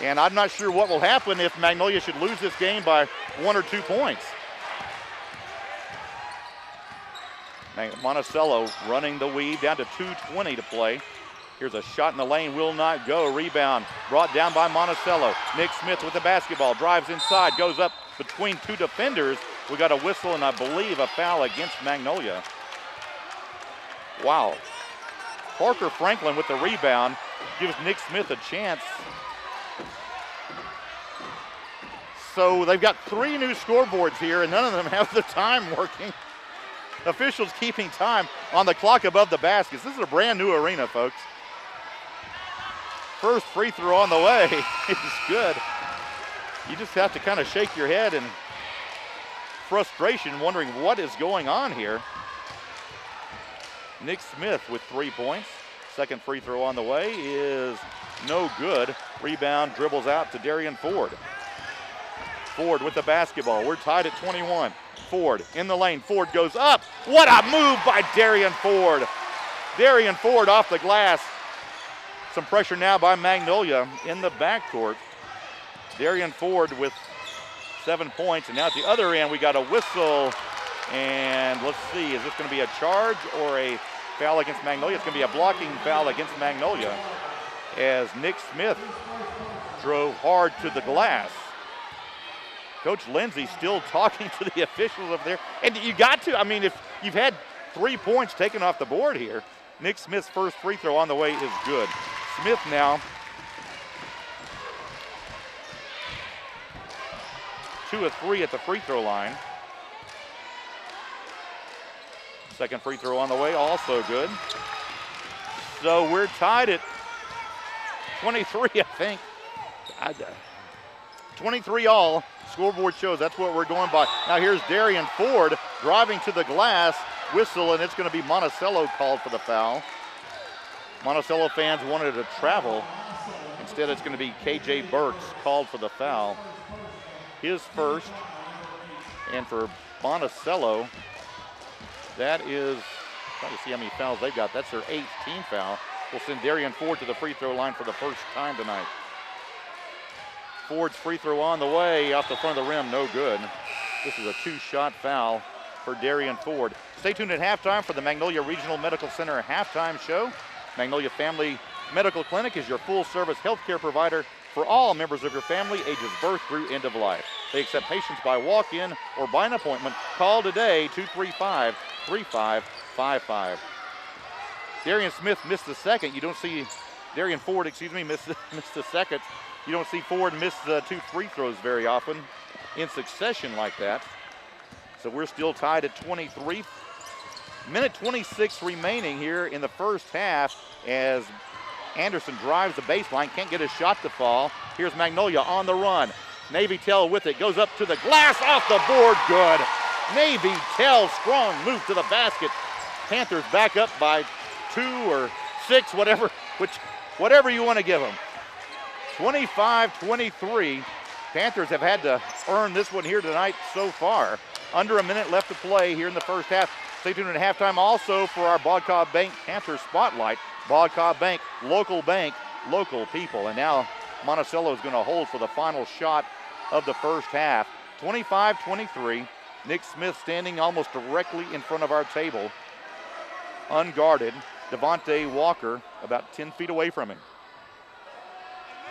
And I'm not sure what will happen if Magnolia should lose this game by 1 or 2 points. Monticello running the weave down to 2:20 to play. Here's a shot in the lane, will not go. Rebound brought down by Monticello. Nick Smith with the basketball, drives inside, goes up between 2 defenders. We got a whistle and I believe a foul against Magnolia. Wow. Parker Franklin with the rebound gives Nick Smith a chance. So they've got 3 new scoreboards here and none of them have the time working. Officials keeping time on the clock above the baskets. This is a brand new arena, folks. First free throw on the way is good. You just have to kind of shake your head in frustration, wondering what is going on here. Nick Smith with 3 points. Second free throw on the way is no good. Rebound dribbles out to Darian Ford. Ford with the basketball. We're tied at 21. Ford in the lane. Ford goes up. What a move by Darian Ford. Darian Ford off the glass. Some pressure now by Magnolia in the backcourt. Darian Ford with 7 points. And now at the other end, we got a whistle. And let's see, is this going to be a charge or a foul against Magnolia? It's going to be a blocking foul against Magnolia as Nick Smith drove hard to the glass. Coach Lindsay still talking to the officials up there. And you got to, I mean, if you've had 3 points taken off the board here, Nick Smith's first free throw on the way is good. Smith now 2 of 3 at the free throw line. Second free throw on the way, also good. So we're tied at 23, I think. 23 all. Scoreboard shows that's what we're going by. Now here's Darian Ford driving to the glass, whistle, and it's going to be Monticello called for the foul. Monticello fans wanted to travel. Instead, it's going to be KJ Burks called for the foul. His first, and for Monticello, that is, trying to see how many fouls they've got. That's their 18th foul. We'll send Darian Ford to the free throw line for the first time tonight. Ford's free throw on the way, off the front of the rim, no good. This is a 2-shot foul for Darian Ford. Stay tuned at halftime for the Magnolia Regional Medical Center halftime show. Magnolia Family Medical Clinic is your full-service healthcare provider for all members of your family, ages birth through end of life. They accept patients by walk-in or by an appointment. Call today, 235-3555. Darian Smith missed the second. You don't see Darian Ford, missed the second. You don't see Ford miss the 2 free throws very often in succession like that. So we're still tied at 23. Minute 26 remaining here in the first half as Anderson drives the baseline, can't get a shot to fall. Here's Magnolia on the run. Navy Tell with it, goes up to the glass, off the board, good. Navy Tell, strong move to the basket. Panthers back up by 2 or 6, whatever you want to give them. 25-23. Panthers have had to earn this one here tonight so far. Under a minute left to play here in the first half. Stay tuned at halftime also for our Bodcobb Bank Panther Spotlight. Bodcobb Bank, local people. And now Monticello is going to hold for the final shot of the first half. 25-23. Nick Smith standing almost directly in front of our table. Unguarded. Devontae Walker about 10 feet away from him.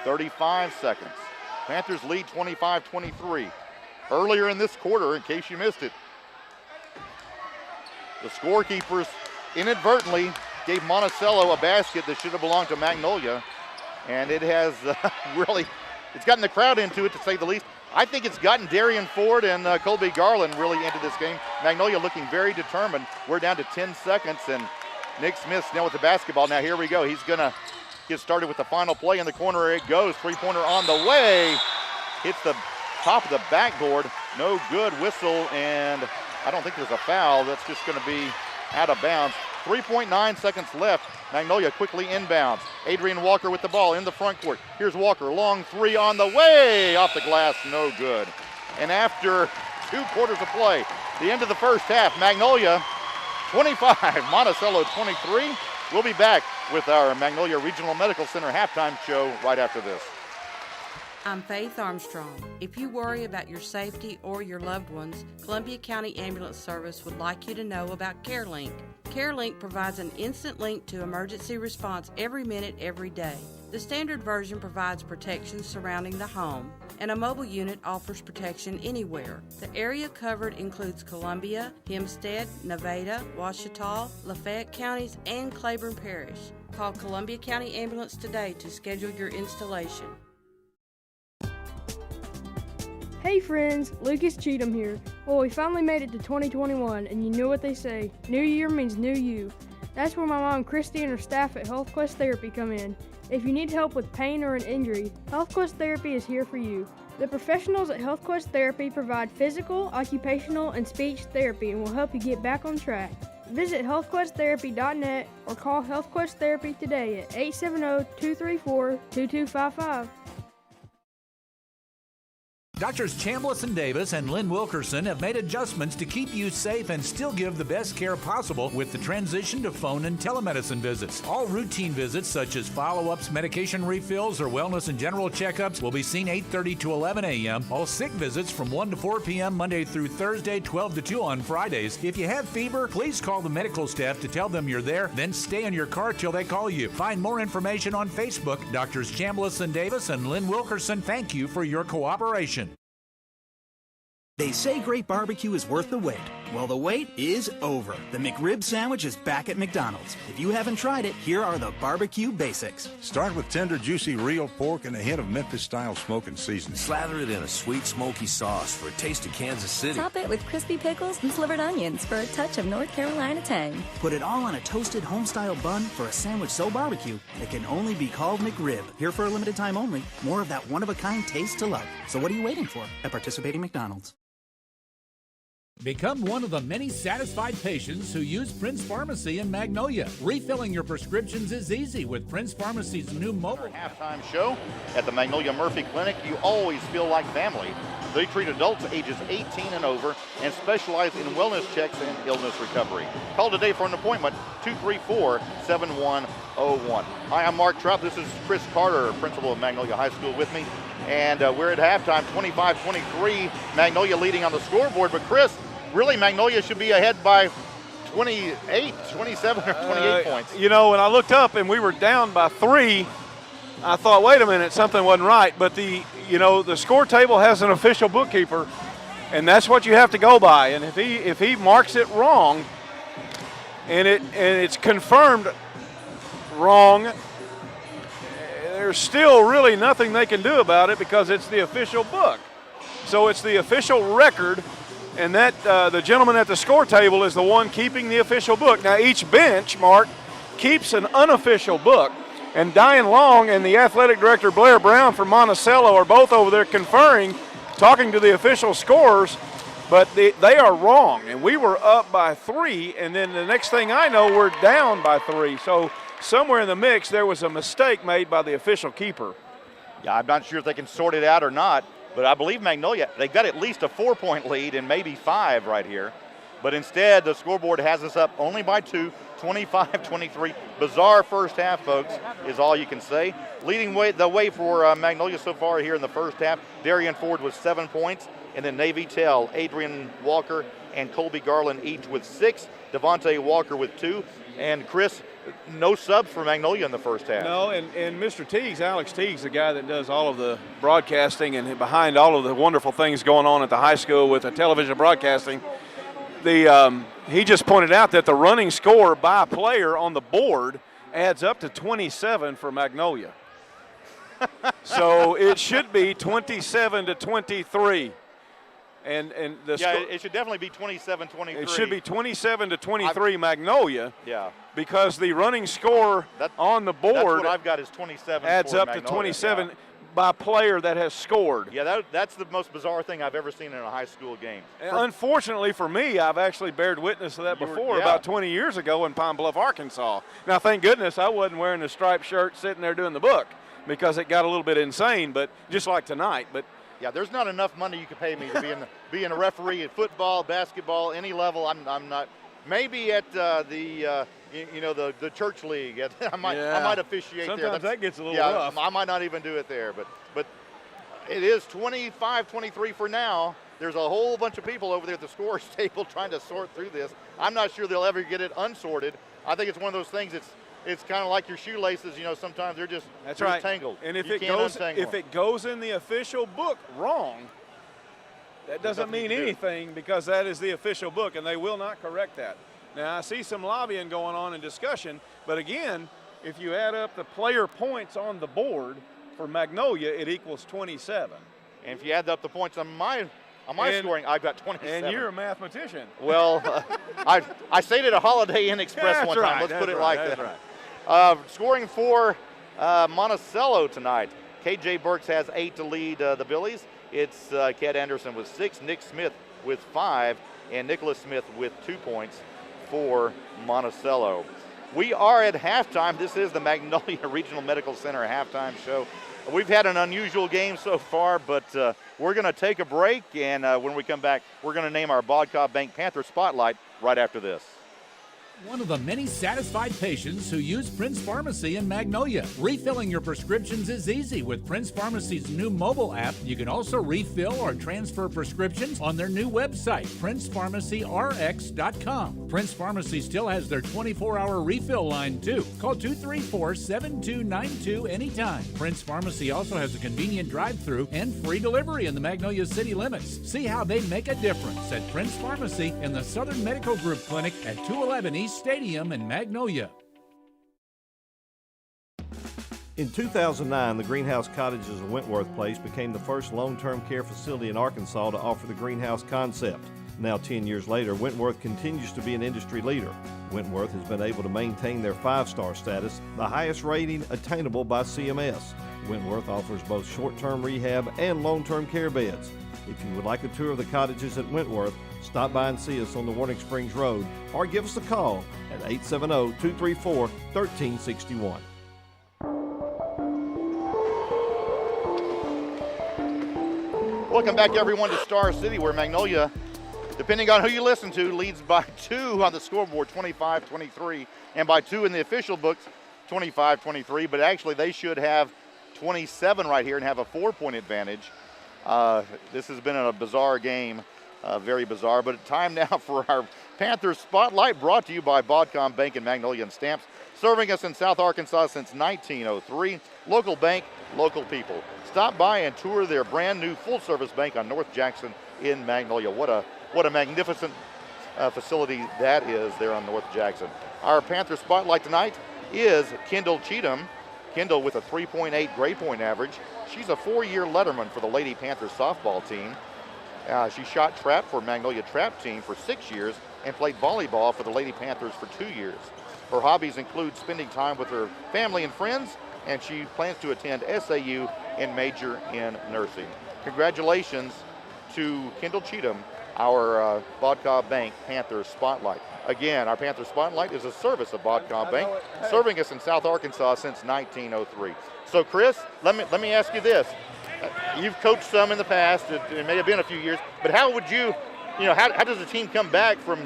35 seconds. Panthers lead 25-23. Earlier in this quarter, in case you missed it, the scorekeepers inadvertently gave Monticello a basket that should have belonged to Magnolia, and it has really, it's gotten the crowd into it, to say the least. I think it's gotten Darian Ford and Colby Garland really into this game. Magnolia looking very determined. We're down to 10 seconds, and Nick Smith now with the basketball. Now here we go. He's gonna get started with the final play in the corner. It goes, three-pointer on the way. Hits the top of the backboard. No good, whistle, and I don't think there's a foul. That's just gonna be out of bounds. 3.9 seconds left. Magnolia quickly inbounds. Adrian Walker with the ball in the front court. Here's Walker, long three on the way, off the glass, no good. And after 2 quarters of play, the end of the first half, Magnolia 25, Monticello 23. We'll be back with our Magnolia Regional Medical Center halftime show right after this.
I'm Faith Armstrong. If you worry about your safety or your loved ones, Columbia County Ambulance Service would like you to know about CareLink. CareLink provides an instant link to emergency response every minute, every day. The standard version provides protection surrounding the home, and a mobile unit offers protection anywhere. The area covered includes Columbia, Hempstead, Nevada, Ouachita, Lafayette counties, and Claiborne Parish. Call Columbia County Ambulance today to schedule your installation.
Hey friends, Lucas Cheatham here. Well, we finally made it to 2021, and you know what they say, new year means new you. That's where my mom Christy and her staff at HealthQuest Therapy come in. If you need help with pain or an injury, HealthQuest Therapy is here for you. The professionals at HealthQuest Therapy provide physical, occupational, and speech therapy and will help you get back on track. Visit healthquesttherapy.net or call HealthQuest Therapy today at 870-234-2255.
Doctors Chambliss and Davis and Lynn Wilkerson have made adjustments to keep you safe and still give the best care possible with the transition to phone and telemedicine visits. All routine visits such as follow-ups, medication refills, or wellness and general checkups will be seen 8:30 to 11 a.m. All sick visits from 1 to 4 p.m. Monday through Thursday, 12 to 2 on Fridays. If you have fever, please call the medical staff to tell them you're there, then stay in your car till they call you. Find more information on Facebook. Doctors Chambliss and Davis and Lynn Wilkerson, thank you for your cooperation.
They say great barbecue is worth the wait. Well, the wait is over. The McRib sandwich is back at McDonald's. If you haven't tried it, here are the barbecue basics.
Start with tender, juicy real pork and a hint of Memphis-style smoke and seasoning.
Slather it in a sweet, smoky sauce for a taste of Kansas City.
Top it with crispy pickles and slivered onions for a touch of North Carolina tang.
Put it all on a toasted home-style bun for a sandwich so barbecue it can only be called McRib. Here for a limited time only. More of that one-of-a-kind taste to love. So what are you waiting for at participating McDonald's?
Become one of the many satisfied patients who use Prince Pharmacy in Magnolia. Refilling your prescriptions is easy with Prince Pharmacy's new mobile
halftime show at the Magnolia Murphy Clinic. You always feel like family. They treat adults ages 18 and over and specialize in wellness checks and illness recovery. Call today for an appointment, 234-7101. Hi, I'm Mark Trout. This is Chris Carter, principal of Magnolia High School with me. And we're at halftime, 25-23, Magnolia leading on the scoreboard. But Chris, really Magnolia should be ahead by 28, 27 or 28 points.
You know, when I looked up and we were down by 3, I thought, wait a minute, something wasn't right. But the score table has an official bookkeeper, and that's what you have to go by. And if he marks it wrong, and it's confirmed wrong, there's still really nothing they can do about it because it's the official book. So it's the official record, and that the gentleman at the score table is the one keeping the official book. Now each bench, Mark, keeps an unofficial book. And Diane Long and the athletic director Blair Brown from Monticello are both over there conferring, talking to the official scorers, but they are wrong. And we were up by 3, and then the next thing I know, we're down by 3. So somewhere in the mix, there was a mistake made by the official keeper.
Yeah, I'm not sure if they can sort it out or not, but I believe Magnolia, they've got at least a 4-point lead and maybe 5 right here. But instead, the scoreboard has us up only by 2, 25-23. Bizarre first half, folks, is all you can say. Leading the way for Magnolia so far here in the first half, Darian Ford with 7 points, and then Navy Tell, Adrian Walker, and Colby Garland each with 6. Devontae Walker with 2. And Chris, no subs for Magnolia in the first half.
No, and Mr. Teagues, Alex Teagues, the guy that does all of the broadcasting and behind all of the wonderful things going on at the high school with the television broadcasting, he just pointed out that the running score by player on the board adds up to 27 for Magnolia. So it should be 27-23. And
it should definitely be 27-23.
It should be 27-23 Magnolia.
Yeah.
Because the running score on the board,
that's what I've got is 27.
Adds up
Magnolia,
to 27 by player that has scored.
Yeah, that's the most bizarre thing I've ever seen in a high school game.
Unfortunately for me, I've actually bared witness to that before about 20 years ago in Pine Bluff, Arkansas. Now, thank goodness I wasn't wearing the striped shirt sitting there doing the book because it got a little bit insane, but just like tonight. But
yeah, there's not enough money you could pay me to be a referee at football, basketball, any level. I'm not. Maybe at the church league. I might officiate there.
Sometimes that gets a little rough.
I might not even do it there, but it is 25-23 for now. There's a whole bunch of people over there at the scores table trying to sort through this. I'm not sure they'll ever get it unsorted. I think it's one of those things. It's kind of like your shoelaces. Sometimes they're just tangled.
And if it goes in the official book wrong, that doesn't mean anything because that is the official book, and they will not correct that. Now, I see some lobbying going on in discussion, but again, if you add up the player points on the board for Magnolia, it equals 27.
And if you add up the points on my scoring, I've got 27.
And you're a mathematician.
Well, I stayed at a Holiday Inn Express one time. Let's put it like that. Right. Scoring for Monticello tonight. KJ Burks has 8 to lead the Billies. It's Ket Anderson with 6, Nick Smith with 5, and Nicholas Smith with 2 points for Monticello. We are at halftime. This is the Magnolia Regional Medical Center halftime show. We've had an unusual game so far, but we're going to take a break, and when we come back, we're going to name our Bodcobb Bank Panther Spotlight right after this.
One of the many satisfied patients who use Prince Pharmacy in Magnolia. Refilling your prescriptions is easy with Prince Pharmacy's new mobile app. You can also refill or transfer prescriptions on their new website, PrincePharmacyRx.com. Prince Pharmacy still has their 24-hour refill line, too. Call 234-7292 anytime. Prince Pharmacy also has a convenient drive-thru and free delivery in the Magnolia city limits. See how they make a difference at Prince Pharmacy in the Southern Medical Group Clinic at 211 East Stadium in Magnolia.
In 2009, the Greenhouse Cottages of Wentworth Place became the first long-term care facility in Arkansas to offer the greenhouse concept. Now 10 years later, Wentworth continues to be an industry leader. Wentworth has been able to maintain their 5-star status, the highest rating attainable by CMS. Wentworth offers both short-term rehab and long-term care beds. If you would like a tour of the cottages at Wentworth, stop by and see us on the Warning Springs Road or give us a call at 870-234-1361.
Welcome back, everyone, to Star City, where Magnolia, depending on who you listen to, leads by 2 on the scoreboard, 25-23, and by 2 in the official books, 25-23, but actually they should have 27 right here and have a 4-point advantage. This has been a bizarre game. Very bizarre, but time now for our Panthers Spotlight, brought to you by Bodcomm Bank and Magnolia and Stamps, serving us in South Arkansas since 1903. Local bank, local people. Stop by and tour their brand new full-service bank on North Jackson in Magnolia. What a magnificent facility that is there on North Jackson. Our Panther Spotlight tonight is Kendall Cheatham. Kendall with a 3.8 grade point average. She's a 4-year letterman for the Lady Panthers softball team. She shot trap for Magnolia Trap Team for 6 years and played volleyball for the Lady Panthers for 2 years. Her hobbies include spending time with her family and friends, and she plans to attend SAU and major in nursing. Congratulations to Kendall Cheatham, our Bodcobb Bank Panther Spotlight. Again, our Panther Spotlight is a service of Bodcobb Bank, serving us in South Arkansas since 1903. So, Chris, let me ask you this. You've coached some in the past. It may have been a few years, but how would how does a team come back from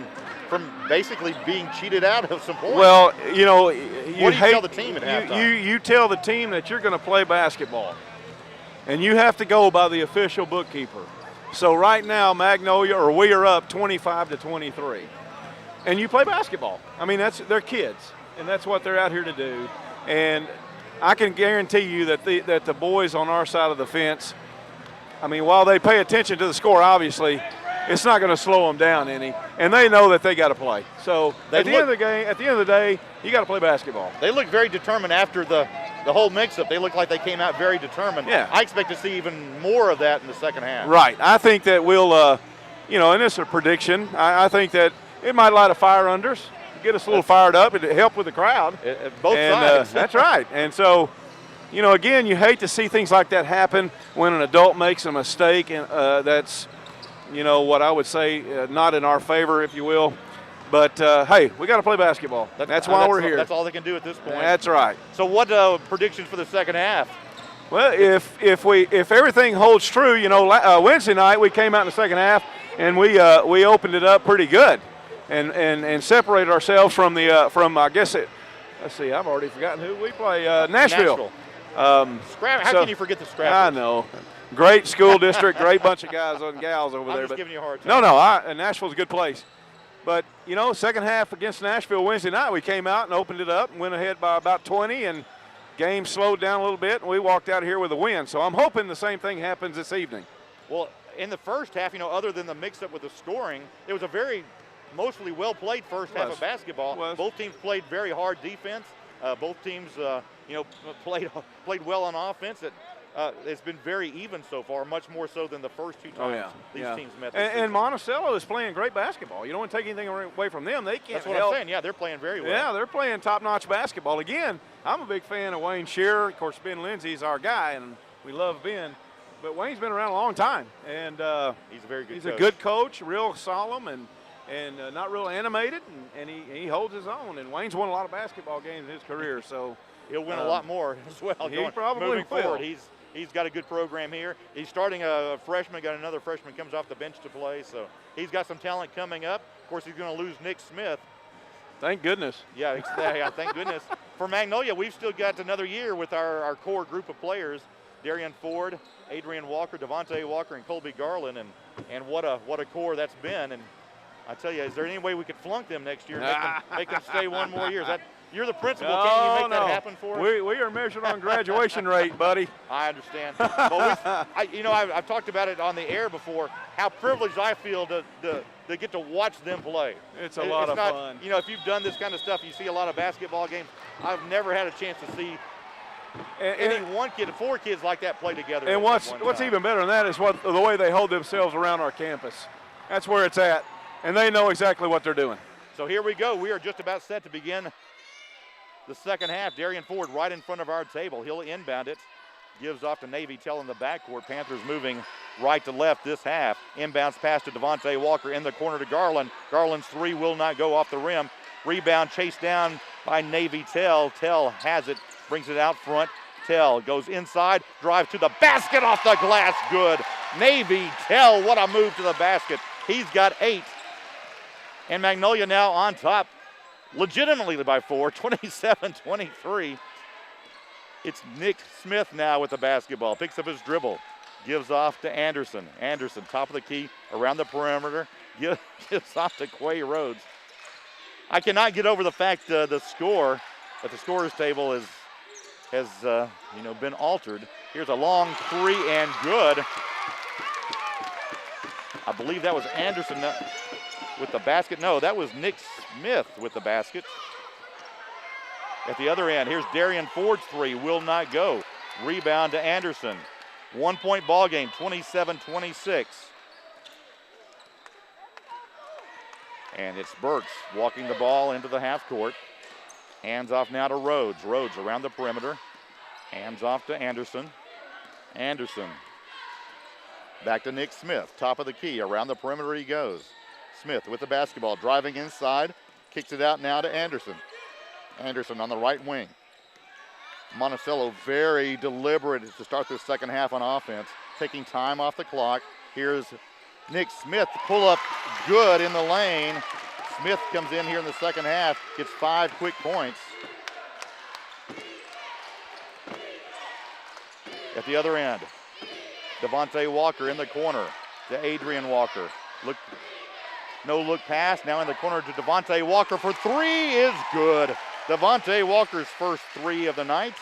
basically being cheated out of some points?
Well,
what do you tell the team at halftime?
You tell the team that you're going to play basketball, and you have to go by the official bookkeeper. So right now, Magnolia, or we are up 25-23, and you play basketball. I mean, they're kids, and that's what they're out here to do. And I can guarantee you that the boys on our side of the fence, I mean, while they pay attention to the score, obviously, it's not going to slow them down any, and they know that they got to play. So at the end of the game, at the end of the day, you got to play basketball.
They look very determined after the whole mix-up. They look like they came out very determined.
Yeah.
I expect to see even more of that in the second half.
Right. I think that we'll, you know, and this is a prediction. I think that it might light a fire under us, get us a little fired up, and help with the crowd.
Both sides.
That's right. And so, you know, again, you hate to see things like that happen when an adult makes a mistake, and that's, you know, what I would say not in our favor, if you will. But, hey, we got to play basketball. That's why we're here.
That's all they can do at this point.
That's right.
So what predictions for the second half?
Well, if everything holds true, you know, Wednesday night we came out in the second half and we opened it up pretty good, and separated ourselves from the I guess let's see, I've already forgotten who we play. Nashville.
How can you forget the Scrappers?
I know. Great school district, great bunch of guys and gals over there.
I'm just giving you a hard time.
No, Nashville's a good place. But, you know, second half against Nashville Wednesday night, we came out and opened it up and went ahead by about 20, and game slowed down a little bit, and we walked out of here with a win. So I'm hoping the same thing happens this evening.
Well, in the first half, you know, other than the mix-up with the scoring, it was a very mostly well-played first half of basketball. Both teams played very hard defense. Both teams, you know, played well on offense. It's been very even so far, much more so than the first two times these teams met.
And Monticello is playing great basketball. You don't want to take anything away from them. They can't
That's what I'm saying. Yeah, they're playing very well.
Yeah, they're playing top-notch basketball. Again, I'm a big fan of Wayne Shearer. Of course, Ben Lindsay's our guy, and we love Ben. But Wayne's been around a long time, and
he's a very good.
He's a good coach, real solemn, and not real animated, and he holds his own. And Wayne's won a lot of basketball games in his career, so
he'll win a lot more as well.
He probably
moving
will.
forward. He's got a good program here. He's starting a freshman, got another freshman comes off the bench to play, so he's got some talent coming up. Of course, he's going to lose Nick Smith.
Thank goodness.
Yeah, thank goodness. For Magnolia, we've still got another year with our core group of players: Darian Ford, Adrian Walker, Devontae Walker, and Colby Garland, and what a core that's been. And I tell you, is there any way we could flunk them next year, make them stay one more year? You're the principal. Can't you make that happen for us?
We are measured on graduation rate, buddy.
I understand. Well, I've talked about it on the air before, how privileged I feel to get to watch them play.
It's a lot of fun.
You know, if you've done this kind of stuff, you see a lot of basketball games. I've never had a chance to see four kids like that play together.
And what's even better than that is the way they hold themselves around our campus. That's where it's at, and they know exactly what they're doing.
So here we go. We are just about set to begin the second half. Darian Ford right in front of our table. He'll inbound it. Gives off to Navy Tell in the backcourt. Panthers moving right to left this half. Inbounds pass to Devontae Walker in the corner to Garland. Garland's three will not go off the rim. Rebound chased down by Navy Tell. Tell has it, brings it out front. Tell goes inside, drive to the basket, off the glass, good. Navy Tell, what a move to the basket. He's got 8. And Magnolia now on top, legitimately by 4, 27-23. It's Nick Smith now with the basketball. Picks up his dribble. Gives off to Anderson. Anderson, top of the key, around the perimeter. Gives off to Quay Rhodes. I cannot get over the fact the score at the scorer's table has been altered. Here's a long three and good. I believe that was Anderson with the basket. No, that was Nick Smith with the basket. At the other end, here's Darian Ford's three, will not go. Rebound to Anderson. 1 point ball game, 27-26. And it's Burks walking the ball into the half court. Hands off now to Rhodes. Rhodes around the perimeter. Hands off to Anderson. Anderson. Back to Nick Smith, top of the key. Around the perimeter he goes. Smith with the basketball, driving inside. Kicks it out now to Anderson. Anderson on the right wing. Monticello very deliberate to start this second half on offense, taking time off the clock. Here's Nick Smith, pull up good in the lane. Smith comes in here in the second half, gets 5 quick points. At the other end, Devontae Walker in the corner to Adrian Walker. No look pass, now in the corner to Devontae Walker for 3 is good. Devontae Walker's first 3 of the night.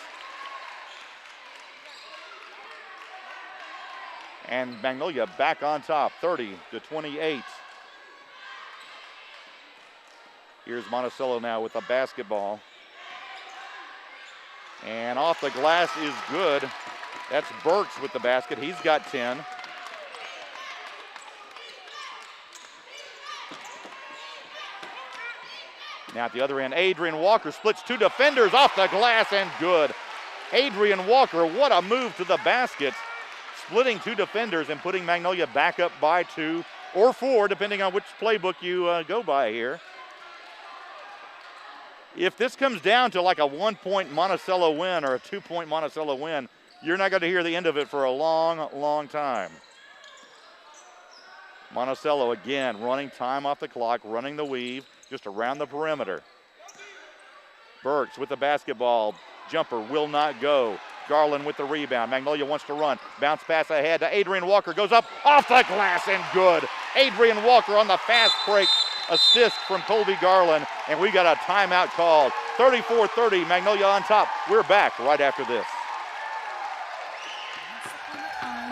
And Magnolia back on top, 30-28. Here's Monticello now with the basketball. And off the glass is good. That's Burks with the basket. He's got 10. Now at the other end, Adrian Walker splits two defenders off the glass and good. Adrian Walker, what a move to the basket. Splitting two defenders and putting Magnolia back up by 2 or 4, depending on which playbook you go by here. If this comes down to like a 1-point Monticello win or a 2-point Monticello win, you're not going to hear the end of it for a long, long time. Monticello again running time off the clock, running the weave, just around the perimeter. Burks with the basketball. Jumper will not go. Garland with the rebound. Magnolia wants to run. Bounce pass ahead to Adrian Walker. Goes up off the glass and good. Adrian Walker on the fast break. Assist from Colby Garland. And we got a timeout called. 34-30, Magnolia on top. We're back right after this.
In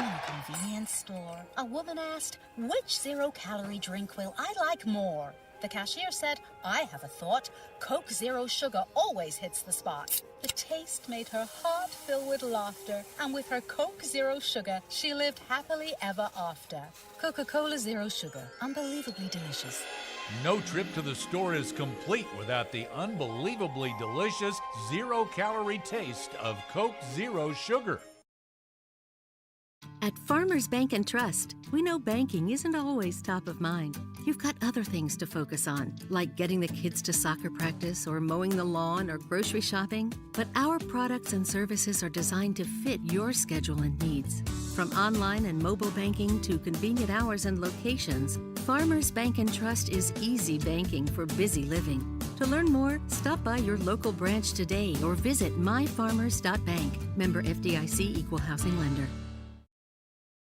a convenience store, a woman asked, "Which zero-calorie drink will I like more?" The cashier said, "I have a thought. Coke Zero Sugar always hits the spot." The taste made her heart fill with laughter, and with her Coke Zero Sugar, she lived happily ever after. Coca-Cola Zero Sugar, unbelievably delicious.
No trip to the store is complete without the unbelievably delicious zero-calorie taste of Coke Zero Sugar.
At Farmers Bank and Trust, we know banking isn't always top of mind. You've got other things to focus on, like getting the kids to soccer practice or mowing the lawn or grocery shopping. But our products and services are designed to fit your schedule and needs. From online and mobile banking to convenient hours and locations, Farmers Bank and Trust is easy banking for busy living. To learn more, stop by your local branch today or visit myfarmers.bank. Member FDIC Equal Housing Lender.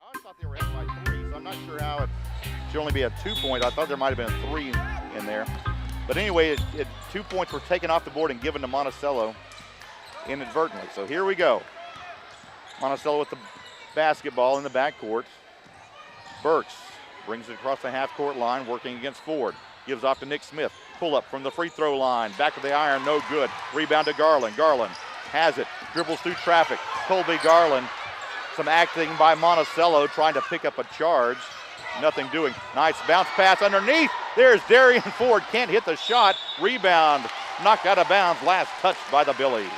I thought they were ahead by 3, so I'm not sure how it should only be a 2-point. I thought there might have been 3 in there. But anyway, 2 points were taken off the board and given to Monticello inadvertently. So here we go. Monticello with the basketball in the backcourt. Burks brings it across the half-court line, working against Ford. Gives off to Nick Smith. Pull up from the free throw line. Back of the iron, no good. Rebound to Garland. Garland has it. Dribbles through traffic. Colby Garland. Some acting by Monticello trying to pick up a charge. Nothing doing. Nice bounce pass underneath. There's Darian Ford. Can't hit the shot. Rebound. Knocked out of bounds. Last touched by the Billies.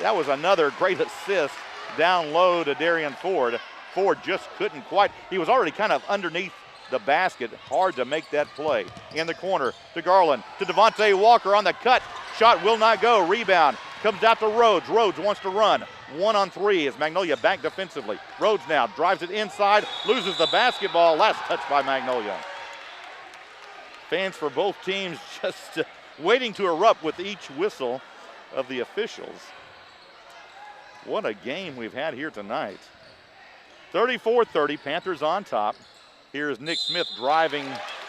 That was another great assist down low to Darian Ford. Ford just couldn't quite. He was already kind of underneath the basket. Hard to make that play. In the corner to Garland. To Devontae Walker on the cut. Shot will not go. Rebound. Comes out to Rhodes. Rhodes wants to run. 1-on-3 as Magnolia back defensively. Rhodes now drives it inside, loses the basketball. Last touch by Magnolia. Fans for both teams just waiting to erupt with each whistle of the officials. What a game we've had here tonight. 34-30, Panthers on top. Here's Nick Smith driving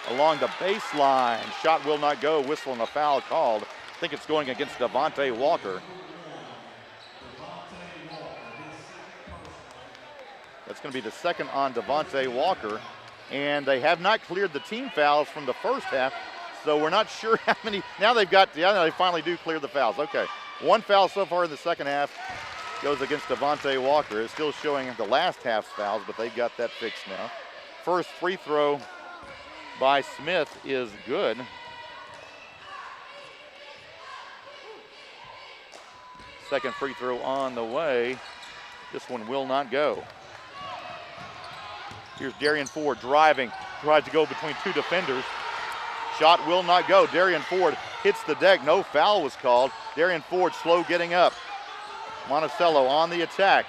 along the baseline. Shot will not go, whistle and a foul called. I think it's going against Devontae Walker. That's going to be the second on Devontae Walker. And they have not cleared the team fouls from the first half, so we're not sure how many. Now they've got, they finally do clear the fouls. Okay, 1 foul so far in the second half goes against Devontae Walker. It's still showing the last half's fouls, but they've got that fixed now. First free throw by Smith is good. Second free throw on the way. This one will not go. Here's Darian Ford driving, tries to go between 2 defenders. Shot will not go. Darian Ford hits the deck. No foul was called. Darian Ford slow getting up. Monticello on the attack.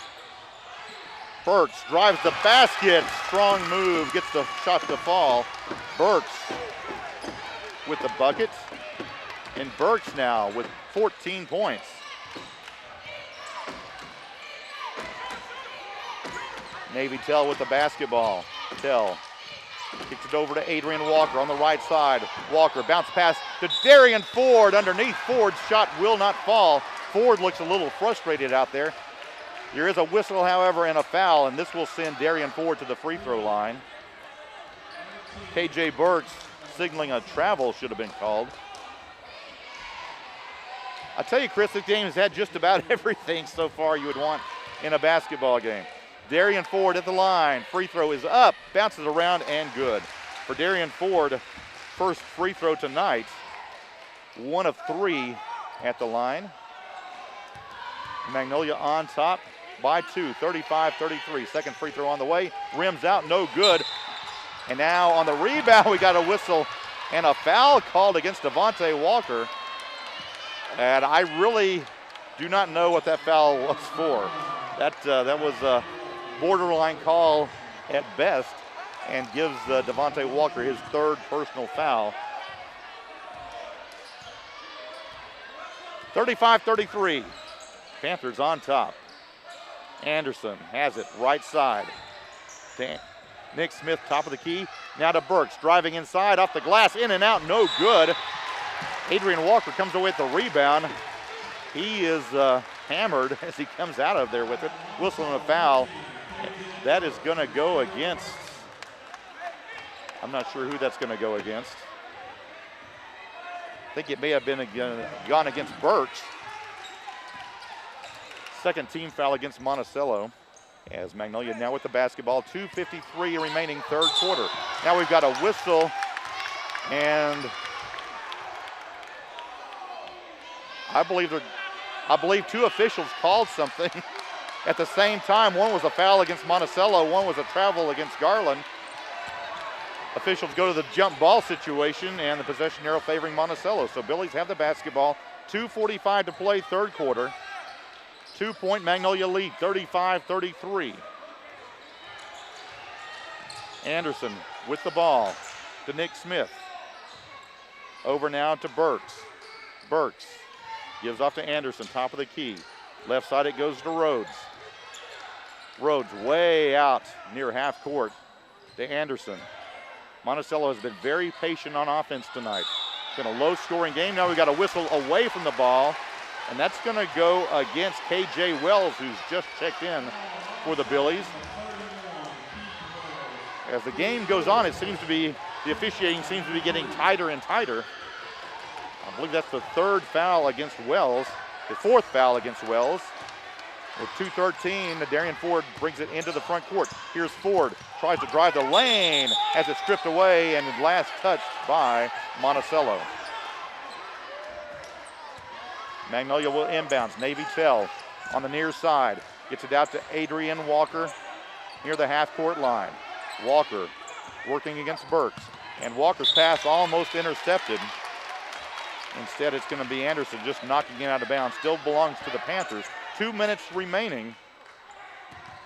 Burks drives the basket. Strong move, gets the shot to fall. Burks with the bucket. And Burks now with 14 points. Navy Tell with the basketball. Tell kicks it over to Adrian Walker on the right side. Walker bounce pass to Darian Ford underneath. Ford's shot will not fall. Ford looks a little frustrated out there. There is a whistle, however, and a foul, and this will send Darian Ford to the free throw line. KJ Burks signaling a travel should have been called. I tell you, Chris, this game has had just about everything so far you would want in a basketball game. Darian Ford at the line. Free throw is up, bounces around, and good. For Darian Ford, first free throw tonight. 1 of 3 at the line. Magnolia on top by 2, 35-33. Second free throw on the way. Rims out, no good. And now on the rebound, we got a whistle and a foul called against Devontae Walker. And I really do not know what that foul was for. That was a borderline call at best and gives Devontae Walker his 3rd personal foul. 35-33. Panthers on top. Anderson has it right side. Nick Smith, top of the key. Now to Burks, driving inside, off the glass, in and out, no good. Adrian Walker comes away with the rebound. He is hammered as he comes out of there with it. Whistle and a foul. That is going to go against, I'm not sure who that's going to go against. I think it may have been gone against Burks. Second team foul against Monticello. As Magnolia now with the basketball, 2:53 remaining 3rd quarter. Now we've got a whistle, and I believe 2 officials called something at the same time. One was a foul against Monticello, one was a travel against Garland. Officials go to the jump ball situation, and the possession arrow favoring Monticello. So Billies have the basketball. 2:45 to play, 3rd quarter. 2-point Magnolia lead, 35-33. Anderson with the ball to Nick Smith. Over now to Burks. Burks gives off to Anderson, top of the key. Left side it goes to Rhodes. Rhodes way out near half court to Anderson. Monticello has been very patient on offense tonight. It's been a low scoring game. Now we've got a whistle away from the ball. And that's going to go against KJ Wells, who's just checked in for the Billies. As the game goes on, it seems to be, the officiating seems to be getting tighter and tighter. I believe that's the 3rd foul against Wells, the 4th foul against Wells. With 2:13, Darian Ford brings it into the front court. Here's Ford, tries to drive the lane, has it stripped away, and last touched by Monticello. Magnolia will inbounds. Navy Tell on the near side. Gets it out to Adrian Walker near the half-court line. Walker working against Burks. And Walker's pass almost intercepted. Instead, it's going to be Anderson just knocking it out of bounds. Still belongs to the Panthers. 2 minutes remaining.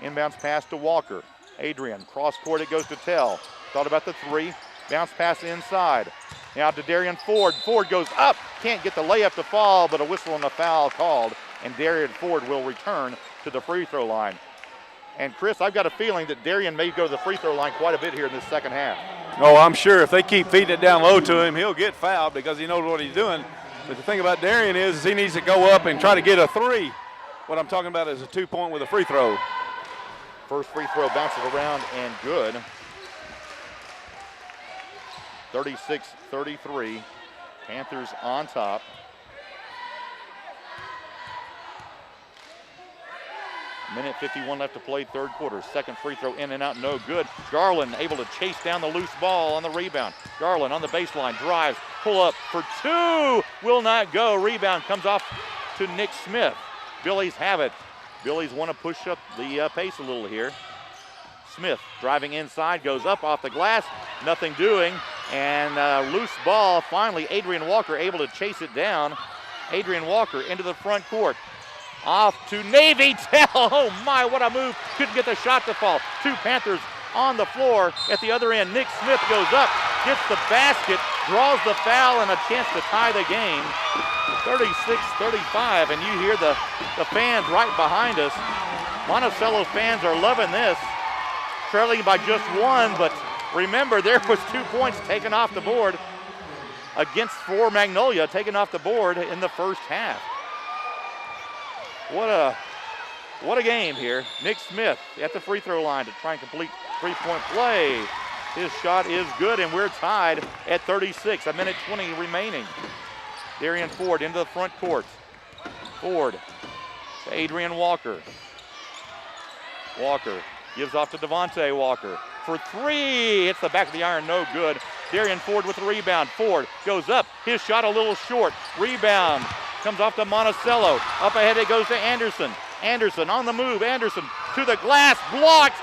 Inbounds pass to Walker. Adrian, cross court, it goes to Tell. Thought about the 3. Bounce pass inside. Now to Darian Ford. Ford goes up. Can't get the layup to fall, but a whistle and a foul called. And Darian Ford will return to the free throw line. And Chris, I've got a feeling that Darian may go to the free throw line quite a bit here in this second half.
Oh, I'm sure if they keep feeding it down low to him, he'll get fouled because he knows what he's doing. But the thing about Darian is he needs to go up and try to get a 3. What I'm talking about is a 2-point with a free throw.
First free throw bounces around and good. 36-33. Panthers on top. Minute 51 left to play, 3rd quarter. Second free throw in and out, no good. Garland able to chase down the loose ball on the rebound. Garland on the baseline, drives, pull up for 2, will not go. Rebound comes off to Nick Smith. Billies have it. Billies want to push up the pace a little here. Smith driving inside, goes up off the glass, nothing doing. And loose ball, finally Adrian Walker able to chase it down. Adrian Walker into the front court. Off to Navy Tell. Oh my, what a move. Couldn't get the shot to fall. 2 Panthers on the floor. At the other end, Nick Smith goes up, gets the basket, draws the foul, and a chance to tie the game. 36-35, and you hear the fans right behind us. Monticello fans are loving this. Trailing by just 1, but remember, there was 2 points taken off the board for Magnolia, taken off the board in the first half. What What a game here. Nick Smith at the free throw line to try and complete three-point play. His shot is good, and we're tied at 36. A minute 20 remaining. Darian Ford into the front court. Ford to Adrian Walker. Walker gives off to Devontae Walker for three. Hits the back of the iron, no good. Darian Ford with the rebound. Ford goes up. His shot a little short. Rebound comes off to Monticello. Up ahead it goes to Anderson. Anderson on the move. Anderson to the glass. Blocked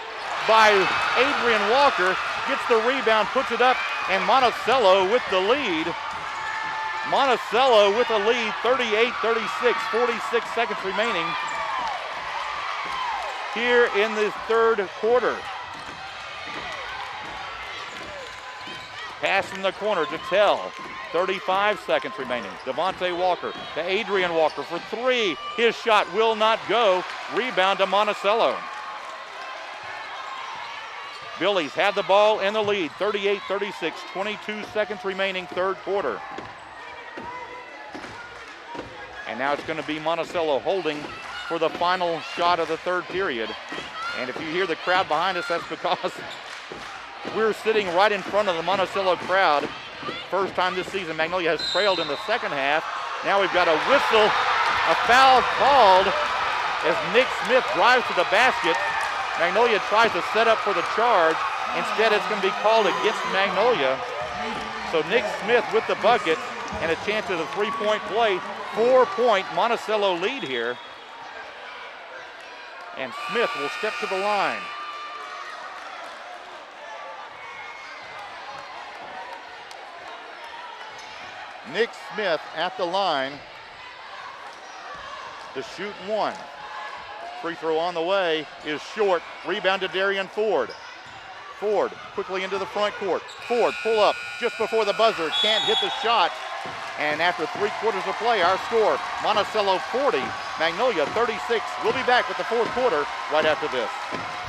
by Adrian Walker. Gets the rebound, puts it up, and Monticello with the lead. Monticello with the lead, 38-36, 46 seconds remaining here in the third quarter. Pass in the corner to Tell. 35 seconds remaining. Devontae Walker to Adrian Walker for three. His shot will not go. Rebound to Monticello. Billies have the ball in the lead. 38-36, 22 seconds remaining, third quarter. And now it's going to be Monticello holding for the final shot of the third period. And if you hear the crowd behind us, that's because we're sitting right in front of the Monticello crowd. First time this season, Magnolia has trailed in the second half. Now we've got a whistle, a foul called as Nick Smith drives to the basket. Magnolia tries to set up for the charge. Instead, it's going to be called against Magnolia. So Nick Smith with the bucket and a chance at a three-point play. 4-point Monticello lead here. And Smith will step to the line. Nick Smith at the line to shoot one. Free throw on the way is short. Rebound to Darian Ford. Ford quickly into the front court. Ford pull up just before the buzzer. Can't hit the shot. And after 3 quarters of play, our score, Monticello 40, Magnolia 36. We'll be back with the fourth quarter right after this.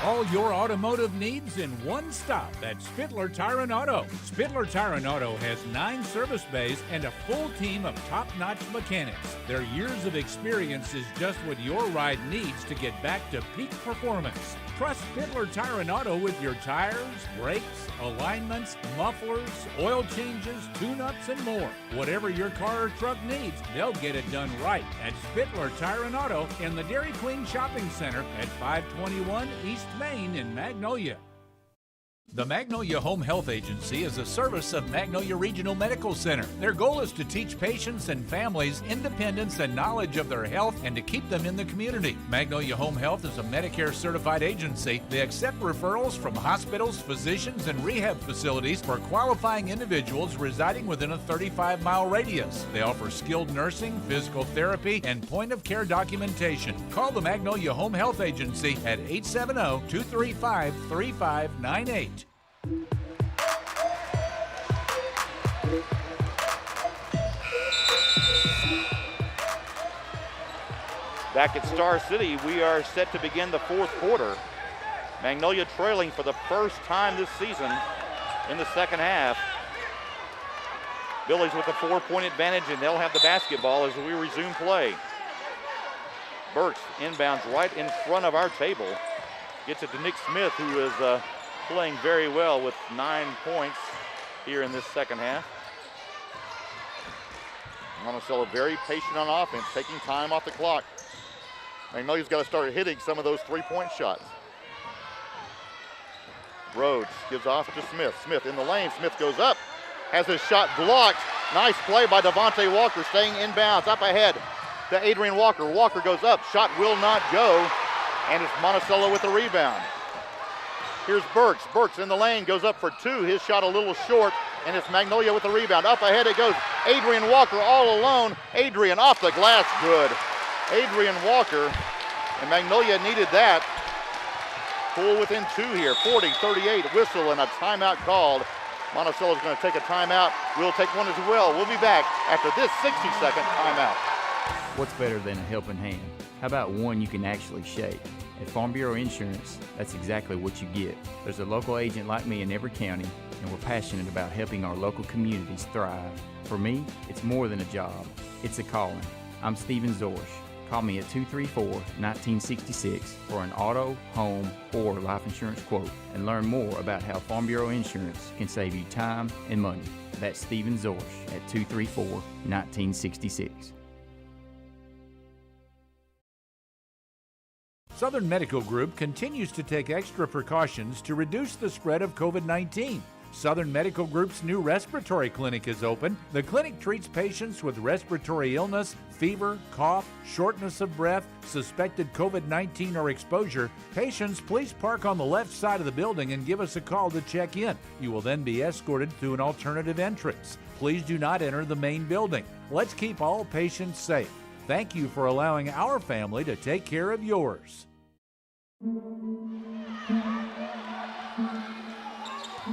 All your automotive needs in one stop at Spittler Tire and Auto. Spittler Tire and Auto has 9 service bays and a full team of top-notch mechanics. Their years of experience is just what your ride needs to get back to peak performance. Trust Spittler Tire and Auto with your tires, brakes, alignments, mufflers, oil changes, tune-ups, and more. Whatever your car or truck needs, they'll get it done right at Spittler Tire and Auto in the Dairy Queen Shopping Center at 521 East Main in Magnolia. The Magnolia Home Health Agency is a service of Magnolia Regional Medical Center. Their goal is to teach patients and families independence and knowledge of their health and to keep them in the community. Magnolia Home Health is a Medicare certified agency. They accept referrals from hospitals, physicians, and rehab facilities for qualifying individuals residing within a 35-mile radius. They offer skilled nursing, physical therapy, and point-of-care documentation. Call the Magnolia Home Health Agency at 870-235-3598.
Back at Star City, we are set to begin the fourth quarter. Magnolia trailing for the first time this season in the second half. Billies with a 4-point advantage, and they'll have the basketball as we resume play. Burks inbounds right in front of our table. Gets it to Nick Smith, who is playing very well with 9 points here in this second half. Monticello very patient on offense, taking time off the clock. Magnolia's got to start hitting some of those three-point shots. Rhodes gives off to Smith. Smith in the lane. Smith goes up, has his shot blocked. Nice play by Devontae Walker, staying inbounds. Up ahead to Adrian Walker. Walker goes up, shot will not go, and it's Monticello with the rebound. Here's Burks. Burks in the lane, goes up for 2. His shot a little short, and it's Magnolia with the rebound. Up ahead it goes. Adrian Walker all alone. Adrian off the glass, good. Adrian Walker, and Magnolia needed that. Pull within 2 here, 40-38, whistle and a timeout called. Monticello's going to take a timeout. We'll take one as well. We'll be back after this 60-second timeout.
What's better than a helping hand? How about one you can actually shake? At Farm Bureau Insurance, that's exactly what you get. There's a local agent like me in every county, and we're passionate about helping our local communities thrive. For me, it's more than a job. It's a calling. I'm Stephen Zorsch. Call me at 234-1966 for an auto, home, or life insurance quote and learn more about how Farm Bureau Insurance can save you time and money. That's Stephen Zorsch at 234-1966.
Southern Medical Group continues to take extra precautions to reduce the spread of COVID-19. Southern Medical Group's new respiratory clinic is open. The clinic treats patients with respiratory illness, fever, cough, shortness of breath, suspected COVID-19 or exposure. Patients, please park on the left side of the building and give us a call to check in. You will then be escorted to an alternative entrance. Please do not enter the main building. Let's keep all patients safe. Thank you for allowing our family to take care of yours.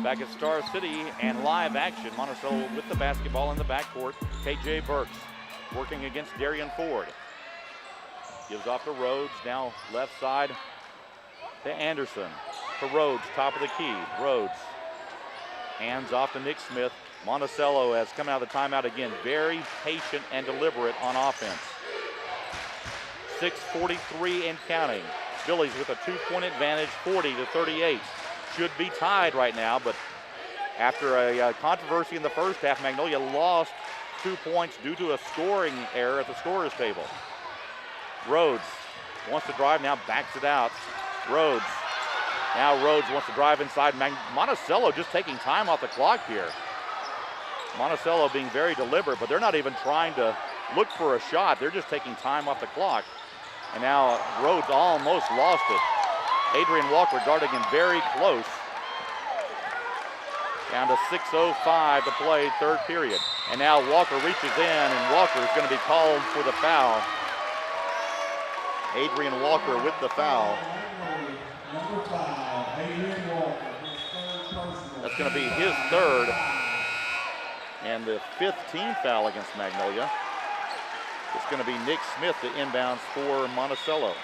Back at Star City and live action. Monticello with the basketball in the backcourt. KJ Burks working against Darian Ford. Gives off to Rhodes, now left side to Anderson. To Rhodes, top of the key. Rhodes hands off to Nick Smith. Monticello has come out of the timeout again. Very patient and deliberate on offense. 6:43 and counting. Billies with a 2-point advantage, 40-38. Should be tied right now, but after a controversy in the first half, Magnolia lost 2 points due to a scoring error at the scorer's table. Rhodes wants to drive, now backs it out. Rhodes. Now Rhodes wants to drive inside. Monticello just taking time off the clock here. Monticello being very deliberate, but they're not even trying to look for a shot. They're just taking time off the clock. And now Rhodes almost lost it. Adrian Walker guarding him very close. Down to 6:05 to play, third period. And now Walker reaches in, and Walker is going to be called for the foul. Adrian Walker with the foul. That's going to be his third and the 5th team foul against Magnolia. It's going to be Nick Smith to inbounds for Monticello.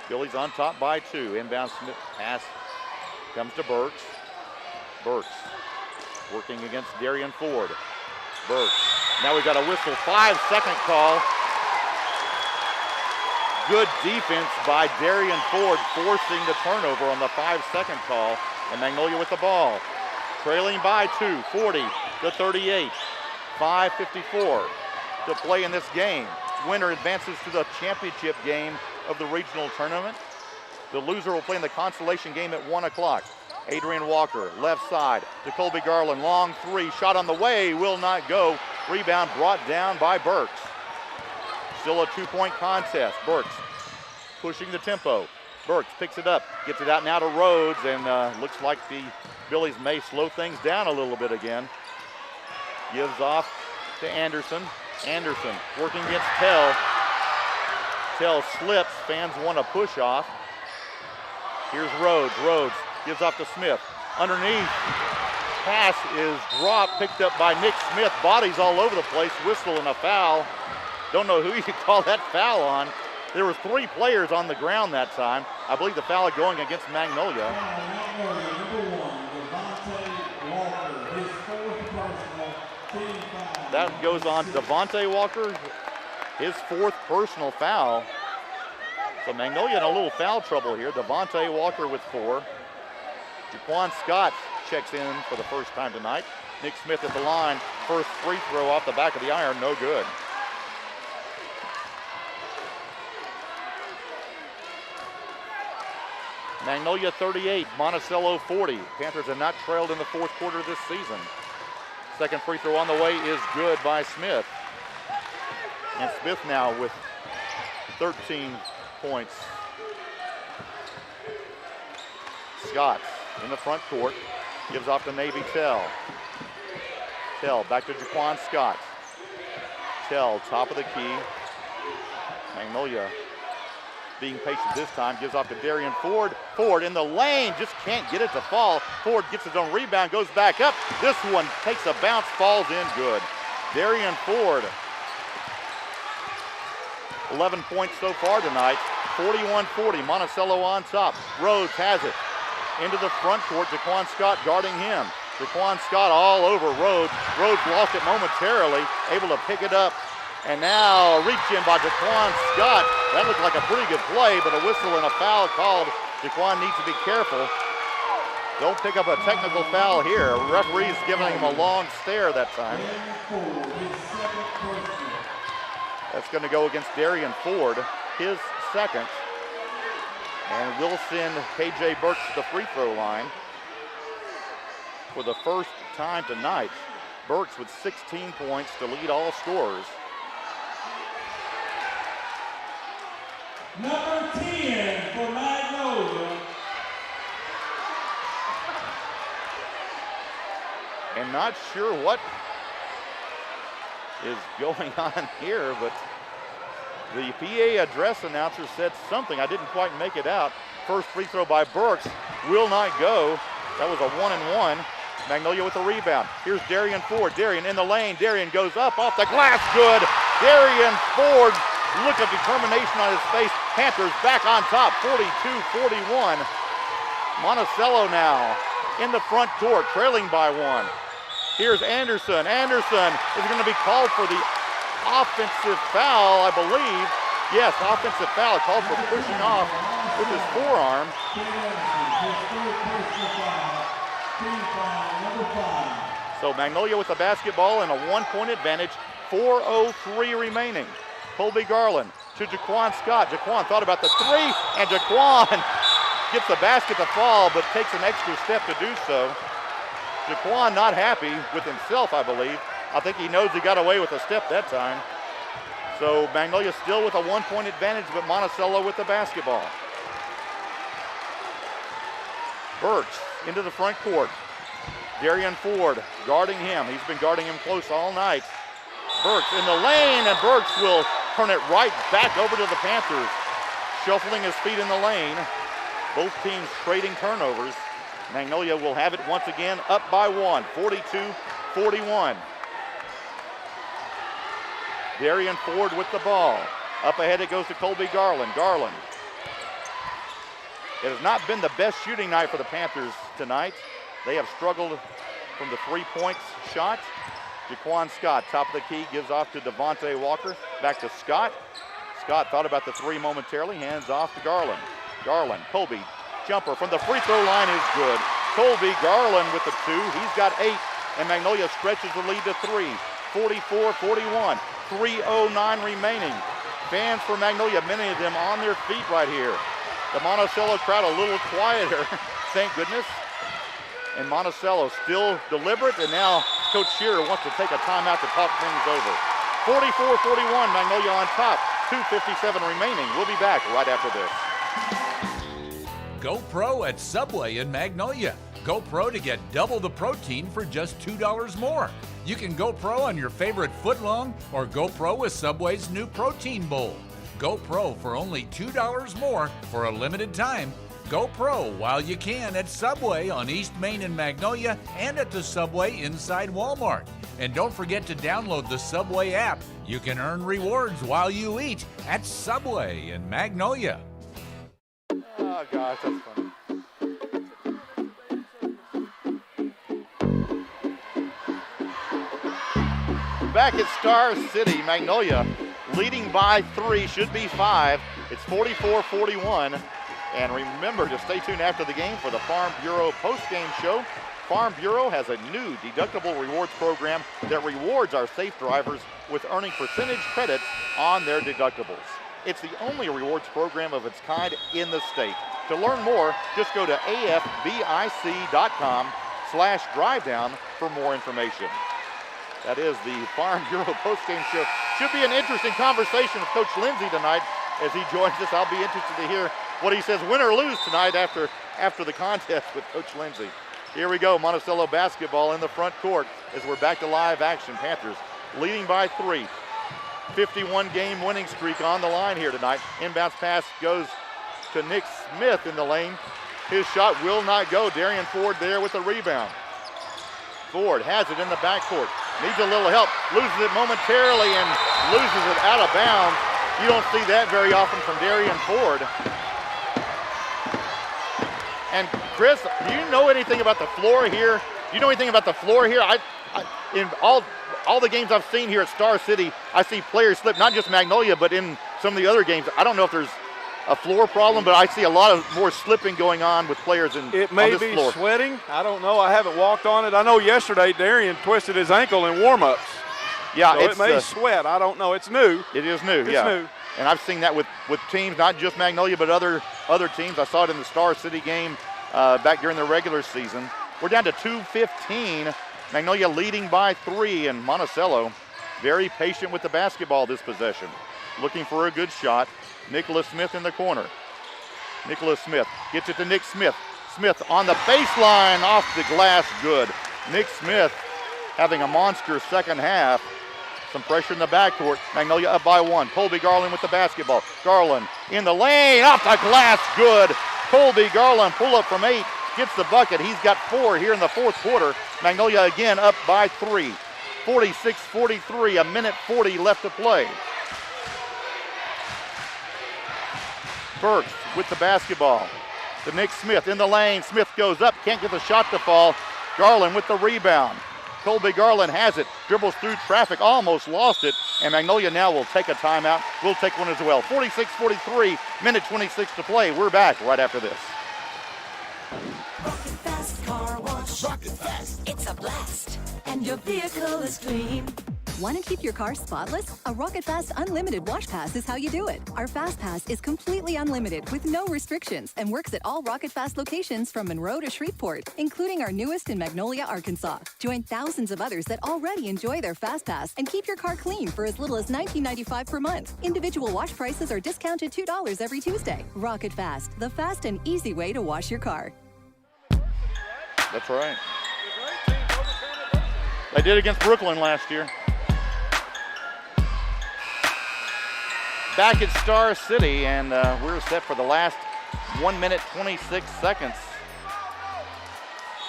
Billies on top by 2. Inbound Smith pass comes to Burks. Burks working against Darian Ford. Burks. Now we've got a whistle, 5-second call. Good defense by Darian Ford, forcing the turnover on the 5-second call. And Magnolia with the ball. Trailing by 2, 40-38. 5:54 to play in this game. Winner advances to the championship game of the regional tournament. The loser will play in the consolation game at 1 o'clock. Adrian Walker, left side to Colby Garland. Long three, shot on the way, will not go. Rebound brought down by Burks. Still a 2-point contest. Burks pushing the tempo. Burks picks it up, gets it out now to Rhodes, and looks like the Billies may slow things down a little bit again. Gives off to Anderson. Anderson working against Tell. Tell slips, fans want to push off. Here's Rhodes. Rhodes gives off to Smith. Underneath, pass is dropped, picked up by Nick Smith. Bodies all over the place, whistle and a foul. Don't know who you call that foul on. There were 3 players on the ground that time. I believe the foul going against Magnolia. That goes on Devontae Walker, his 4th personal foul. So Magnolia in a little foul trouble here. Devontae Walker with 4. Jaquan Scott checks in for the first time tonight. Nick Smith at the line. First free throw off the back of the iron, no good. Magnolia 38, Monticello 40. Panthers have not trailed in the 4th quarter this season. Second free throw on the way is good by Smith. And Smith now with 13 points. Scott in the front court, gives off to Navy Tell. Tell back to Jaquan Scott. Tell, top of the key. Magnolia being patient this time, gives off to Darian Ford. Ford in the lane, just can't get it to fall. Ford gets his own rebound, goes back up. This one takes a bounce, falls in good. Darian Ford, 11 points so far tonight. 41-40, Monticello on top. Rhodes has it into the front court. Jaquan Scott guarding him. Jaquan Scott all over Rhodes. Rhodes lost it momentarily, able to pick it up And now reach in by Jaquan Scott. That looked like a pretty good play, but a whistle and a foul called. Jaquan needs to be careful. Don't pick up a technical foul here. Referee's giving him a long stare that time. That's going to go against Darian Ford, his second. And we'll send KJ Burks to the free throw line for the first time tonight. Burks with 16 points to lead all scorers.
Number 10 for Magnolia.
And not sure what is going on here, but the PA address announcer said something. I didn't quite make it out. First free throw by Burks will not go. That was a 1-and-1. Magnolia with the rebound. Here's Darian Ford. Darian in the lane. Darian goes up off the glass. Good. Darian Ford. Look at determination on his face. Panthers back on top, 42-41. Monticello now in the front court, trailing by one. Here's Anderson. Anderson is going to be called for the offensive foul, I believe. Yes, offensive foul called for pushing off with his forearm. So Magnolia with the basketball and a 1-point advantage, 4:03 remaining. Colby Garland to Jaquan Scott. Jaquan thought about the three, and Jaquan gets the basket to fall, but takes an extra step to do so. Jaquan not happy with himself, I believe. I think he knows he got away with a step that time. So Magnolia still with a 1-point advantage, but Monticello with the basketball. Burks into the front court. Darian Ford guarding him. He's been guarding him close all night. Burks in the lane, and Burks will turn it right back over to the Panthers. Shuffling his feet in the lane. Both teams trading turnovers. Magnolia will have it once again, up by one, 42-41. Darian Ford with the ball. Up ahead it goes to Colby Garland. Garland. It has not been the best shooting night for the Panthers tonight. They have struggled from the 3-point shot. Jaquan Scott, top of the key, gives off to Devontae Walker. Back to Scott. Scott thought about the three momentarily, hands off to Garland. Garland, Colby, jumper from the free throw line is good. Colby Garland with the two. He's got 8, and Magnolia stretches the lead to 3. 44-41, 3:09 remaining. Fans for Magnolia, many of them on their feet right here. The Monticello crowd a little quieter, thank goodness. And Monticello still deliberate, and now Coach Shearer wants to take a timeout to talk things over. 44-41, Magnolia on top, 2:57 remaining. We'll be back right after this.
Go Pro at Subway in Magnolia. Go Pro to get double the protein for just $2 more. You can go Pro on your favorite footlong or go Pro with Subway's new protein bowl. Go Pro for only $2 more for a limited time. Go Pro while you can at Subway on East Main in Magnolia and at the Subway inside Walmart. And don't forget to download the Subway app. You can earn rewards while you eat at Subway in Magnolia.
Oh gosh, that's funny. Back at Star City, Magnolia leading by 3, should be 5. It's 44-41. And remember to stay tuned after the game for the Farm Bureau postgame show. Farm Bureau has a new deductible rewards program that rewards our safe drivers with earning percentage credits on their deductibles. It's the only rewards program of its kind in the state. To learn more, just go to afbic.com/drivedown for more information. That is the Farm Bureau postgame show. Should be an interesting conversation with Coach Lindsay tonight as he joins us. I'll be interested to hear what he says, win or lose tonight after the contest with Coach Lindsay. Here we go, Monticello basketball in the front court as we're back to live action. Panthers leading by 3. 51-game winning streak on the line here tonight. Inbounds pass goes to Nick Smith in the lane. His shot will not go. Darian Ford there with the rebound. Ford has it in the backcourt. Needs a little help. Loses it momentarily and loses it out of bounds. You don't see that very often from Darian Ford. And Chris, do you know anything about the floor here? Do you know anything about the floor here? In all all the games I've seen here at Star City, I see players slip, not just Magnolia, but in some of the other games. I don't know if there's a floor problem, but I see a lot of more slipping going on with players on this floor.
It may be sweating. I don't know. I haven't walked on it. I know yesterday Darian twisted his ankle in warm-ups.
Yeah,
so it may sweat. I don't know. It's new.
It is new,
It's
yeah.
new.
And I've seen that with teams, not just Magnolia, but other teams. I saw it in the Star City game back during the regular season. We're down to 2:15. Magnolia leading by 3, and Monticello very patient with the basketball this possession. Looking for a good shot. Nicholas Smith in the corner. Nicholas Smith gets it to Nick Smith. Smith on the baseline, off the glass, good. Nick Smith having a monster second half. Some pressure in the backcourt. Magnolia up by 1. Colby Garland with the basketball. Garland in the lane, off the glass, good. Colby Garland pull up from 8, gets the bucket. He's got 4 here in the fourth quarter. Magnolia again up by 3. 46-43, a minute 40 left to play. Burks with the basketball. To Nick Smith in the lane. Smith goes up, can't get the shot to fall. Garland with the rebound. Colby Garland has it, dribbles through traffic, almost lost it, and Magnolia now will take a timeout. We'll take one as well. 46-43, minute 26 to play. We're back right after this.
Rocket Fast Car Wash. Rocket Fast. It's a blast. And your vehicle is clean.
Want to keep your car spotless? A Rocket Fast Unlimited Wash Pass is how you do it. Our Fast Pass is completely unlimited with no restrictions and works at all Rocket Fast locations from Monroe to Shreveport, including our newest in Magnolia, Arkansas. Join thousands of others that already enjoy their Fast Pass and keep your car clean for as little as $19.95 per month. Individual wash prices are discounted $2 every Tuesday. Rocket Fast, the fast and easy way to wash your car.
That's right. They did against Brooklyn last year. Back at Star City, and we're set for the last 1 minute 26 seconds.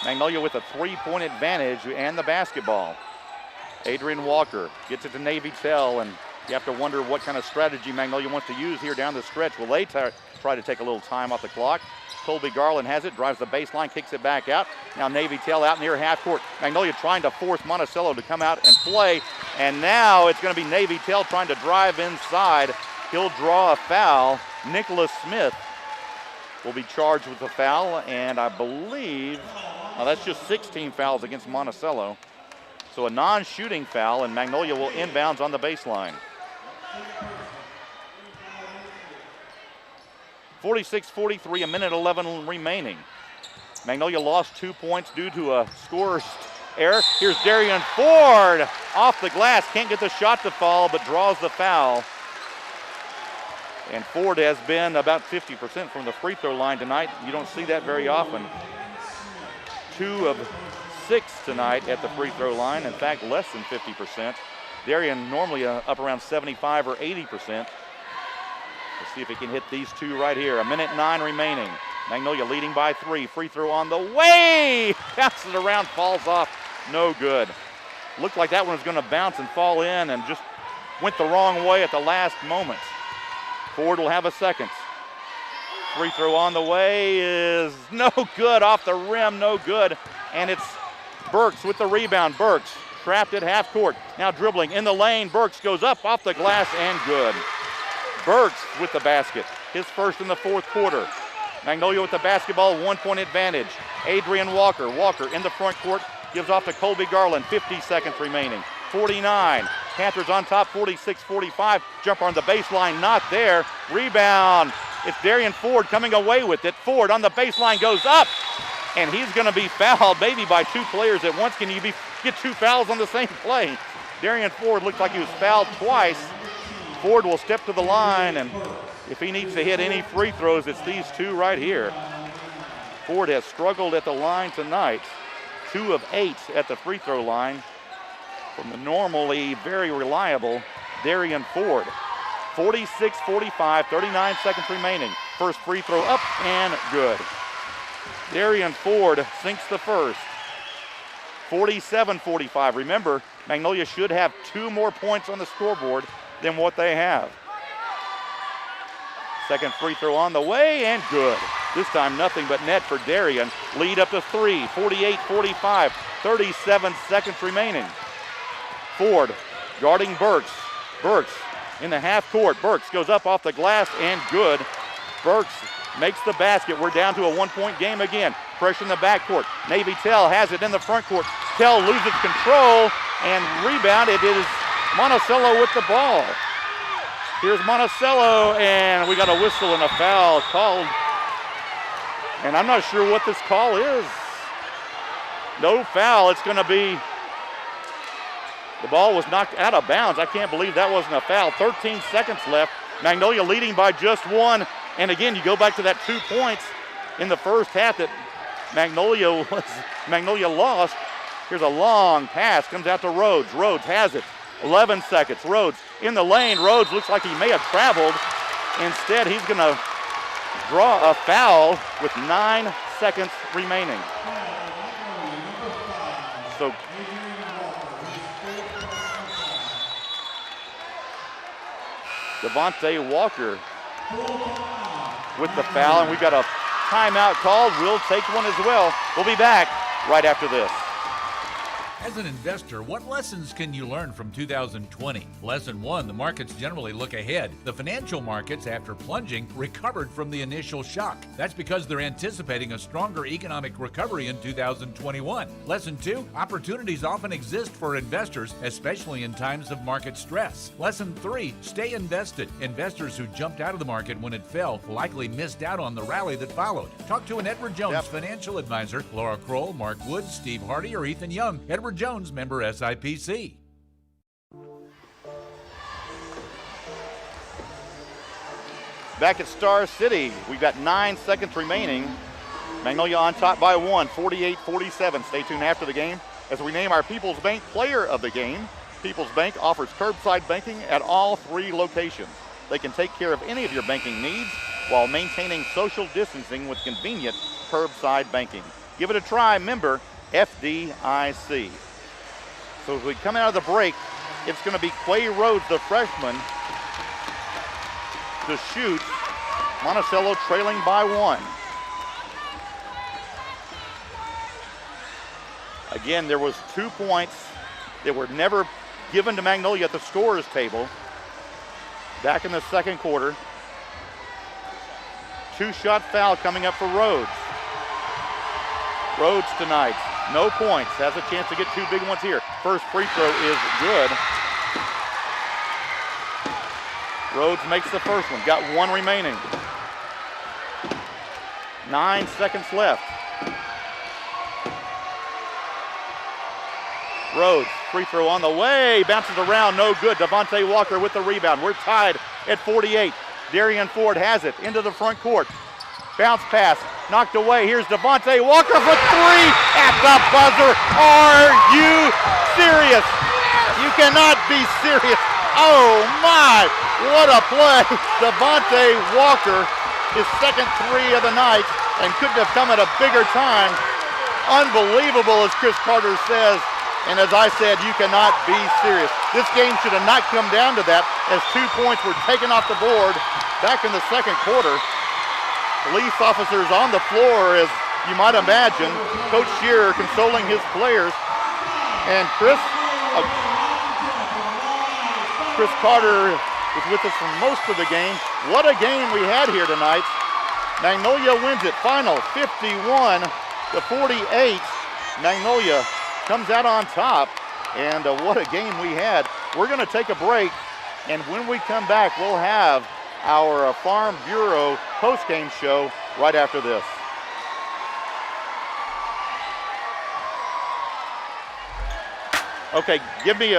Magnolia with a 3-point advantage and the basketball. Adrian Walker gets it to Navy Tell, and you have to wonder what kind of strategy Magnolia wants to use here down the stretch. Will they try to take a little time off the clock? Colby Garland has it, drives the baseline, kicks it back out. Now Navy Tell out near half court. Magnolia trying to force Monticello to come out and play, and now it's going to be Navy Tell trying to drive inside. He'll draw a foul. Nicholas Smith will be charged with a foul, and I believe that's just 16 fouls against Monticello. So a non-shooting foul, and Magnolia will inbounds on the baseline. 46-43, a minute 11 remaining. Magnolia lost 2 points due to a scorer's error. Here's Darian Ford off the glass, can't get the shot to fall, but draws the foul. And Ford has been about 50% from the free throw line tonight. You don't see that very often. 2 of 6 tonight at the free throw line. In fact, less than 50%. Darian normally up around 75 or 80%. Let's see if he can hit these 2 right here. A minute 9 remaining. Magnolia leading by 3. Free throw on the way. Passes it around, falls off. No good. Looked like that one was going to bounce and fall in and just went the wrong way at the last moment. Ford will have a second. Free throw on the way is no good, off the rim, no good. And it's Burks with the rebound. Burks trapped at half court. Now dribbling in the lane. Burks goes up off the glass and good. Burks with the basket. His first in the fourth quarter. Magnolia with the basketball, 1-point advantage. Adrian Walker. Walker in the front court, gives off to Colby Garland. 50 seconds remaining. 49. Panthers on top, 46-45. Jumper on the baseline, not there. Rebound. It's Darian Ford coming away with it. Ford on the baseline goes up, and he's going to be fouled maybe by 2 players at once. Can you get 2 fouls on the same play? Darian Ford looks like he was fouled twice. Ford will step to the line, and if he needs to hit any free throws, it's these 2 right here. Ford has struggled at the line tonight. 2 of 8 at the free throw line from the normally very reliable Darian Ford. 46-45, 39 seconds remaining. First free throw up and good. Darian Ford sinks the first. 47-45. Remember, Magnolia should have 2 more points on the scoreboard than what they have. Second free throw on the way and good. This time nothing but net for Darian. Lead up to 3, 48-45, 37 seconds remaining. Ford guarding Burks. Burks in the half court. Burks goes up off the glass and good. Burks makes the basket. We're down to a 1-point game again. Pressure in the backcourt. Navy Tell has it in the front court. Tell loses control and rebound. It is Monticello with the ball. Here's Monticello, and we got a whistle and a foul called. And I'm not sure what this call is. No foul. It's going to be, the ball was knocked out of bounds. I can't believe that wasn't a foul. 13 seconds left. Magnolia leading by just one. And again, you go back to that 2 points in the first half that Magnolia lost. Here's a long pass, comes out to Rhodes. Rhodes has it. 11 seconds. Rhodes in the lane. Rhodes looks like he may have traveled. Instead, he's going to draw a foul with 9 seconds remaining. So Devontae Walker with the foul, and we've got a timeout called. We'll take one as well. We'll be back right after this.
As an investor, what lessons can you learn from 2020? Lesson 1, the markets generally look ahead. The financial markets, after plunging, recovered from the initial shock. That's because they're anticipating a stronger economic recovery in 2021. Lesson 2, opportunities often exist for investors, especially in times of market stress. Lesson 3, stay invested. Investors who jumped out of the market when it fell likely missed out on the rally that followed. Talk to an Edward Jones financial advisor, Laura Kroll, Mark Woods, Steve Hardy, or Ethan Young. Edward Jones, member SIPC.
Back at Star City, we've got 9 seconds remaining. Magnolia on top by 1, 48-47. Stay tuned after the game as we name our People's Bank Player of the Game. People's Bank offers curbside banking at all 3 locations. They can take care of any of your banking needs while maintaining social distancing with convenient curbside banking. Give it a try, member FDIC. So as we come out of the break, it's going to be Quay Rhodes, the freshman, to shoot. Monticello trailing by 1. Again, there was 2 points that were never given to Magnolia at the scorer's table. Back in the second quarter. 2-shot foul coming up for Rhodes. Rhodes tonight, no points, has a chance to get 2 big ones here. First free throw is good. Rhodes makes the first one, got 1 remaining. 9 seconds left. Rhodes, free throw on the way, bounces around, no good. Devontae Walker with the rebound. We're tied at 48. Darian Ford has it into the front court. Bounce pass, knocked away. Here's Devontae Walker for 3 at the buzzer. Are you serious? You cannot be serious. Oh my, what a play. Devontae Walker, his second 3 of the night, and couldn't have come at a bigger time. Unbelievable, as Chris Carter says. And as I said, you cannot be serious. This game should have not come down to that, as 2 points were taken off the board back in the second quarter. Police officers on the floor, as you might imagine. Coach Shearer consoling his players. And Chris Carter was with us for most of the game. What a game we had here tonight. Magnolia wins it, final 51-48. Magnolia comes out on top, and what a game we had. We're going to take a break, and when we come back, we'll have our Farm Bureau post-game show right after this. Okay, give me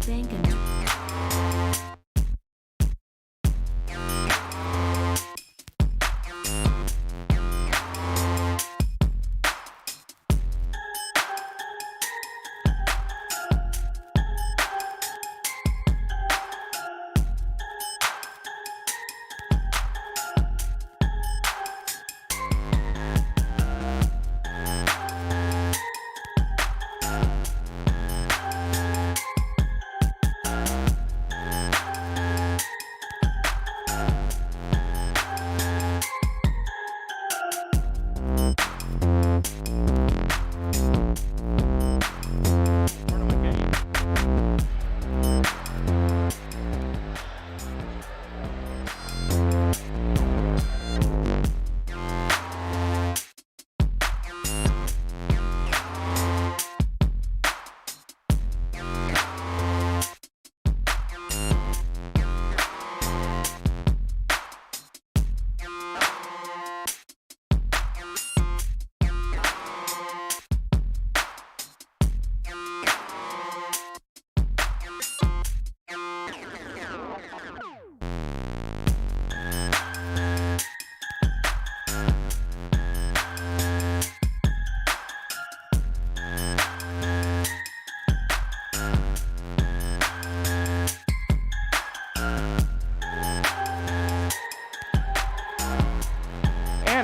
Bank and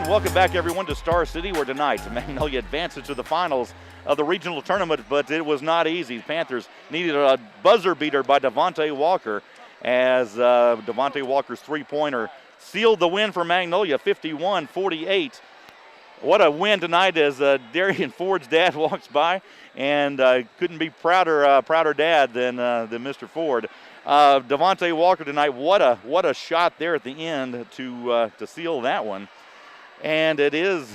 welcome back, everyone, to Star City, where tonight Magnolia advances to the finals of the regional tournament, but it was not easy. The Panthers needed a buzzer beater by Devontae Walker, as Devontae Walker's three-pointer sealed the win for Magnolia, 51-48. What a win tonight, as Darian Ford's dad walks by, and couldn't be prouder dad than Mr. Ford. Devontae Walker tonight, what a shot there at the end to seal that one. And it is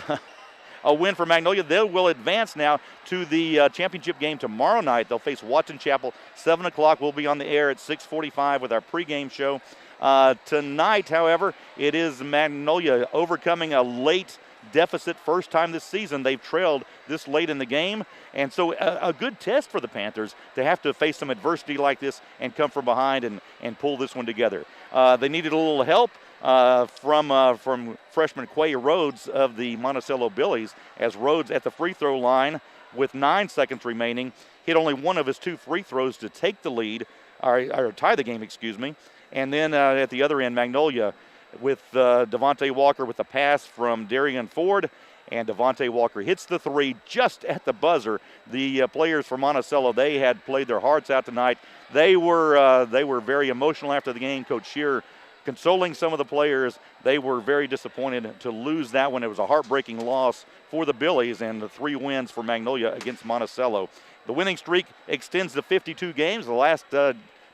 a win for Magnolia. They will advance now to the championship game tomorrow night. They'll face Watson Chapel, 7 o'clock. We'll be on the air at 6:45 with our pregame show. Tonight, however, it is Magnolia overcoming a late deficit. First time this season they've trailed this late in the game. And so a good test for the Panthers to have to face some adversity like this and come from behind and pull this one together. They needed a little help from freshman Quay Rhodes of the Monticello Billies, as Rhodes at the free throw line with 9 seconds remaining hit only one of his 2 free throws to take the lead, or tie the game, excuse me. And then at the other end, Magnolia with Devontae Walker with a pass from Darian Ford, and Devontae Walker hits the three just at the buzzer. The players from Monticello, they had played their hearts out tonight. They were very emotional after the game. Coach Shear consoling some of the players. They were very disappointed to lose that one. It was a heartbreaking loss for the Billies, and the 3 wins for Magnolia against Monticello. The winning streak extends to 52 games. The last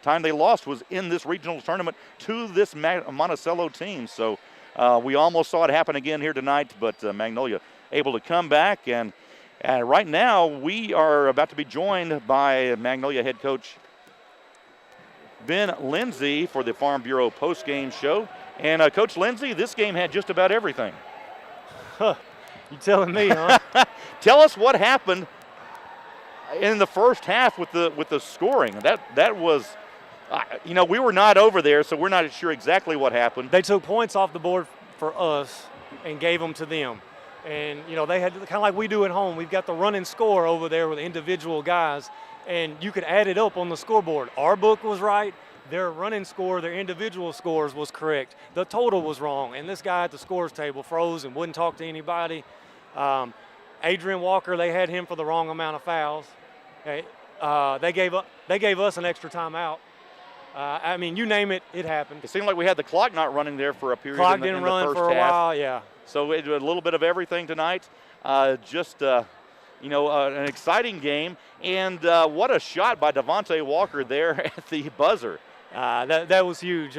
time they lost was in this regional tournament to this Monticello team. So we almost saw it happen again here tonight, but Magnolia able to come back. And right now we are about to be joined by Magnolia head coach Ben Lindsay for the Farm Bureau postgame show. And Coach Lindsay, this game had just about everything.
Huh. You telling me, huh?
Tell us what happened in the first half with the scoring. That was, we were not over there, so we're not sure exactly what happened.
They took points off the board for us and gave them to them. And, they had kind of like we do at home. We've got the running score over there with individual guys, and you could add it up on the scoreboard. Our book was right. Their running score, their individual scores was correct. The total was wrong, and this guy at the scores table froze and wouldn't talk to anybody. Adrian Walker, they had him for the wrong amount of fouls. Okay. They gave us an extra timeout. You name it, it happened.
It seemed like we had the clock not running there for a period.
Clock
in the
didn't
first
run for a
half.
while, yeah.
So it was a little bit of everything tonight. An exciting game. And what a shot by Devontae Walker there at the buzzer.
That was huge.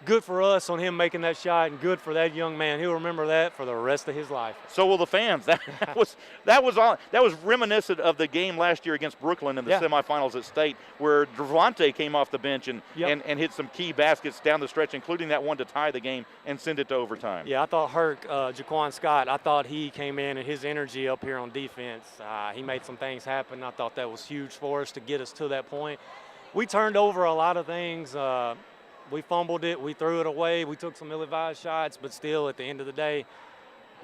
Good for us on him making that shot, and good for that young man. He'll remember that for the rest of his life.
So will the fans. That was reminiscent of the game last year against Brooklyn in the semifinals at State, where Devontae came off the bench and hit some key baskets down the stretch, including that one to tie the game and send it to overtime.
Yeah, I thought Jaquan Scott, I thought he came in and his energy up here on defense. He made some things happen. I thought that was huge for us to get us to that point. we turned over a lot of things. We fumbled it, we threw it away, we took some ill-advised shots, but still, at the end of the day,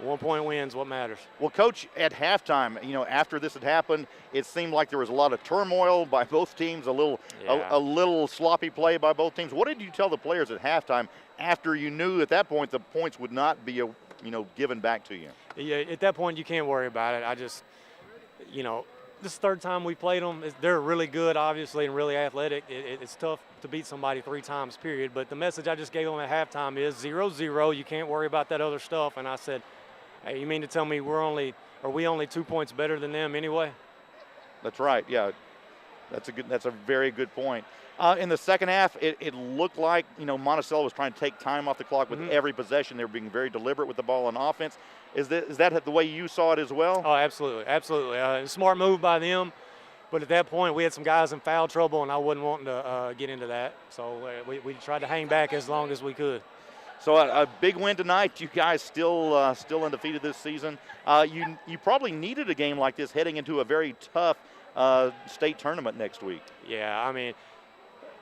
1 point wins what matters.
Well, Coach, at halftime, after this had happened, it seemed like there was a lot of turmoil by both teams, a little sloppy play by both teams. What did you tell the players at halftime after you knew at that point the points would not be, given back to you?
Yeah, at that point, you can't worry about it. I just, this is the third time we played them. They're really good, obviously, and really athletic. It's tough to beat somebody 3 times, period. But the message I just gave them at halftime is 0-0. You can't worry about that other stuff. And I said, hey, you mean to tell me are we only 2 points better than them anyway?
That's right. Yeah, that's a very good point. In the second half, it looked like Monticello was trying to take time off the clock with every possession. They were being very deliberate with the ball on offense. Is that the way you saw it as well?
Oh, absolutely, absolutely. Smart move by them. But at that point, we had some guys in foul trouble, and I wasn't wanting to get into that. So we tried to hang back as long as we could.
So a big win tonight. You guys still undefeated this season. You probably needed a game like this heading into a very tough state tournament next week.
Yeah, I mean,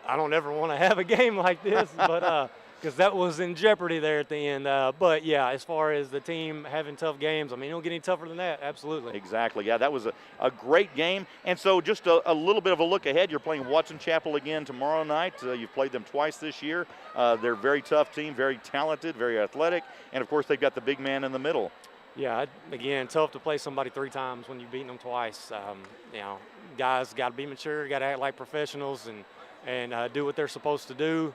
I don't ever want to have a game like this, but because that was in jeopardy there at the end. But yeah, as far as the team having tough games, I mean, it don't get any tougher than that. Absolutely.
Exactly. Yeah, that was a great game. And so just a little bit of a look ahead. You're playing Watson Chapel again tomorrow night. You've played them twice this year. They're a very tough team, very talented, very athletic, and of course they've got the big man in the middle.
Yeah, again, tough to play somebody 3 times when you've beaten them twice. Guys got to be mature, got to act like professionals, and do what they're supposed to do.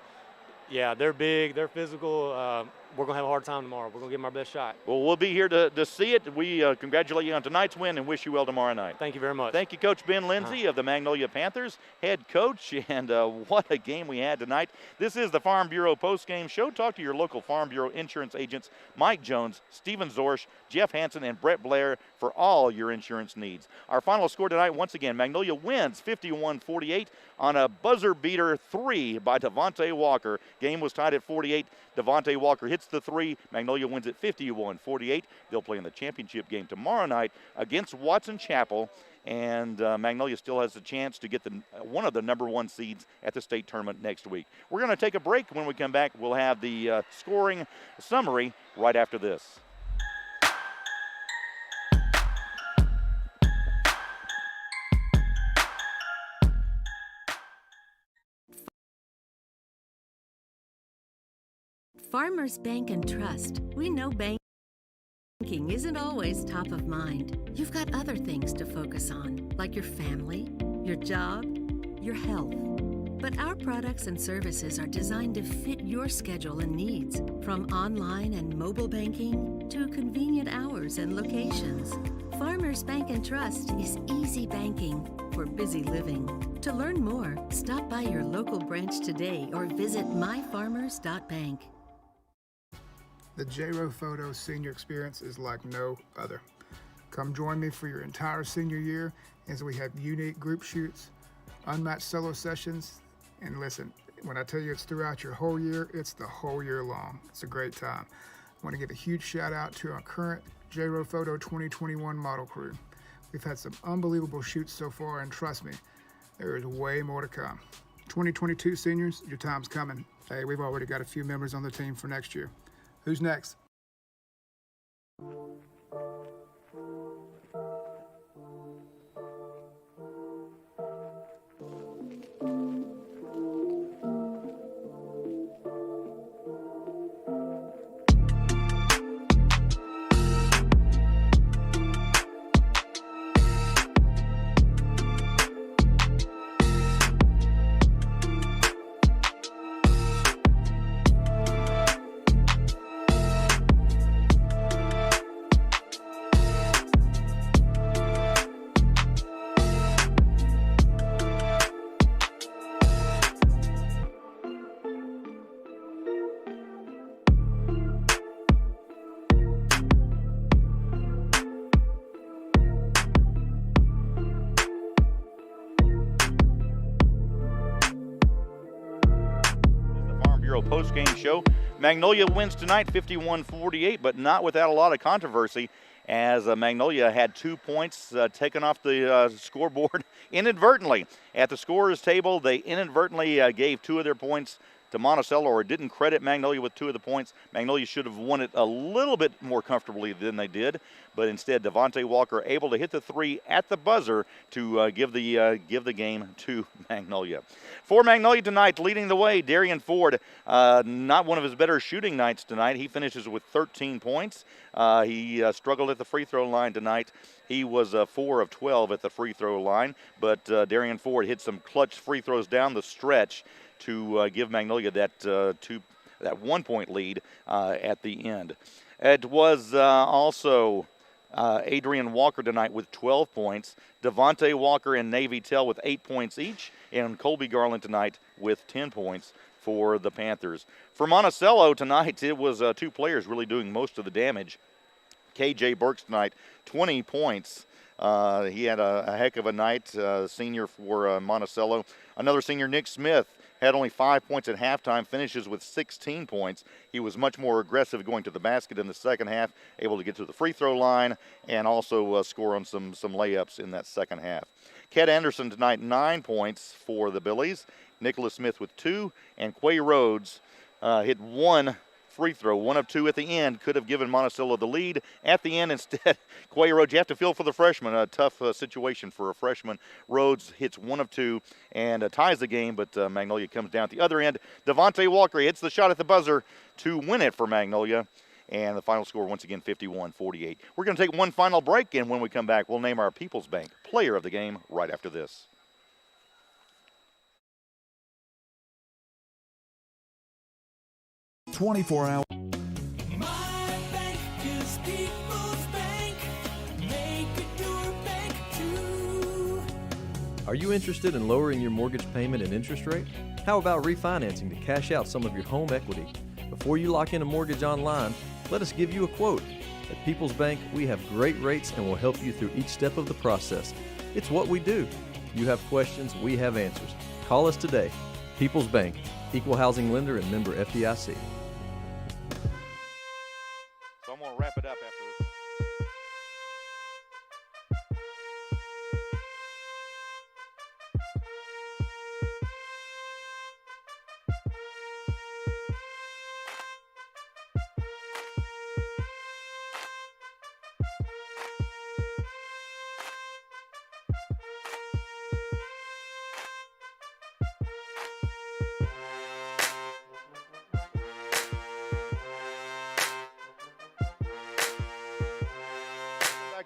Yeah, they're big, they're physical. We're going to have a hard time tomorrow. We're going to give them our best shot.
Well, we'll be here to see it. We congratulate you on tonight's win and wish you well tomorrow night.
Thank you very much.
Thank you, Coach Ben Lindsay of the Magnolia Panthers, head coach, and what a game we had tonight. This is the Farm Bureau postgame show. Talk to your local Farm Bureau insurance agents, Mike Jones, Steven Zorsch, Jeff Hansen, and Brett Blair for all your insurance needs. Our final score tonight, once again, Magnolia wins 51-48 on a buzzer beater 3 by Devontae Walker. Game was tied at 48. Devontae Walker hits the 3. Magnolia wins at 51-48. They'll play in the championship game tomorrow night against Watson Chapel, and Magnolia still has a chance to get one of the #1 seeds at the state tournament next week. We're going to take a break. When we come back, we'll have the scoring summary right after this.
Farmers Bank and Trust. We know banking isn't always top of mind. You've got other things to focus on, like your family, your job, your health. But our products and services are designed to fit your schedule and needs, from online and mobile banking to convenient hours and locations. Farmers Bank and Trust is easy banking for busy living. To learn more, stop by your local branch today or visit myfarmers.bank.
The J-Row Photo Senior Experience is like no other. Come join me for your entire senior year as we have unique group shoots, unmatched solo sessions, and listen, when I tell you it's throughout your whole year, it's the whole year long. It's a great time. I want to give a huge shout out to our current J-Row Photo 2021 model crew. We've had some unbelievable shoots so far, and trust me, there is way more to come. 2022 seniors, your time's coming. Hey, we've already got a few members on the team for next year. Who's next? Post-game show. Magnolia wins tonight 51-48, but not without a lot of controversy.
as Magnolia had 2 points taken off the scoreboard inadvertently. At the scorer's table, they inadvertently gave 2 of their points to Monticello, or didn't credit Magnolia with 2 of the points. Magnolia should have won it a little bit more comfortably than they did, but instead Devontae Walker able to hit the 3 at the buzzer to give the game to Magnolia. For Magnolia tonight, leading the way, Darian Ford, not one of his better shooting nights tonight. He finishes with 13 points. He struggled at the free throw line tonight. He was 4 of 12 at the free throw line, but Darian Ford hit some clutch free throws down the stretch to give Magnolia that 1 point lead at the end. It was also Adrian Walker tonight with 12 points, Devontae Walker and Navy Tell with 8 points each, and Colby Garland tonight with 10 points for the Panthers. For Monticello tonight, it was 2 players really doing most of the damage. KJ Burks tonight, 20 points. He had a heck of a night, senior for Monticello. Another senior, Nick Smith, had only 5 points at halftime, finishes with 16 points. He was much more aggressive going to the basket in the second half, able to get to the free throw line and also score on some layups in that second half. Ket Anderson tonight, 9 points for the Billies. Nicholas Smith with 2, and Quay Rhodes hit 1 free throw, 1 of 2 at the end, could have given Monticello the lead. At the end, instead, Quay Rhodes, you have to feel for the freshman, a tough situation for a freshman. Rhodes hits 1 of 2 and ties the game, but Magnolia comes down at the other end. Devontae Walker hits the shot at the buzzer to win it for Magnolia, and the final score, once again, 51-48. We're going to take one final break, and when we come back, we'll name our People's Bank Player of the Game right after this.
24 hours.
My bank is People's Bank. Make it your bank too.
Are you interested in lowering your mortgage payment and interest rate? How about refinancing to cash out some of your home equity? Before you lock in a mortgage online, let us give you a quote. At People's Bank, we have great rates and will help you through each step of the process. It's what we do. You have questions, we have answers. Call us today. People's Bank, Equal Housing Lender and member FDIC.
So I'm going to wrap it up after this.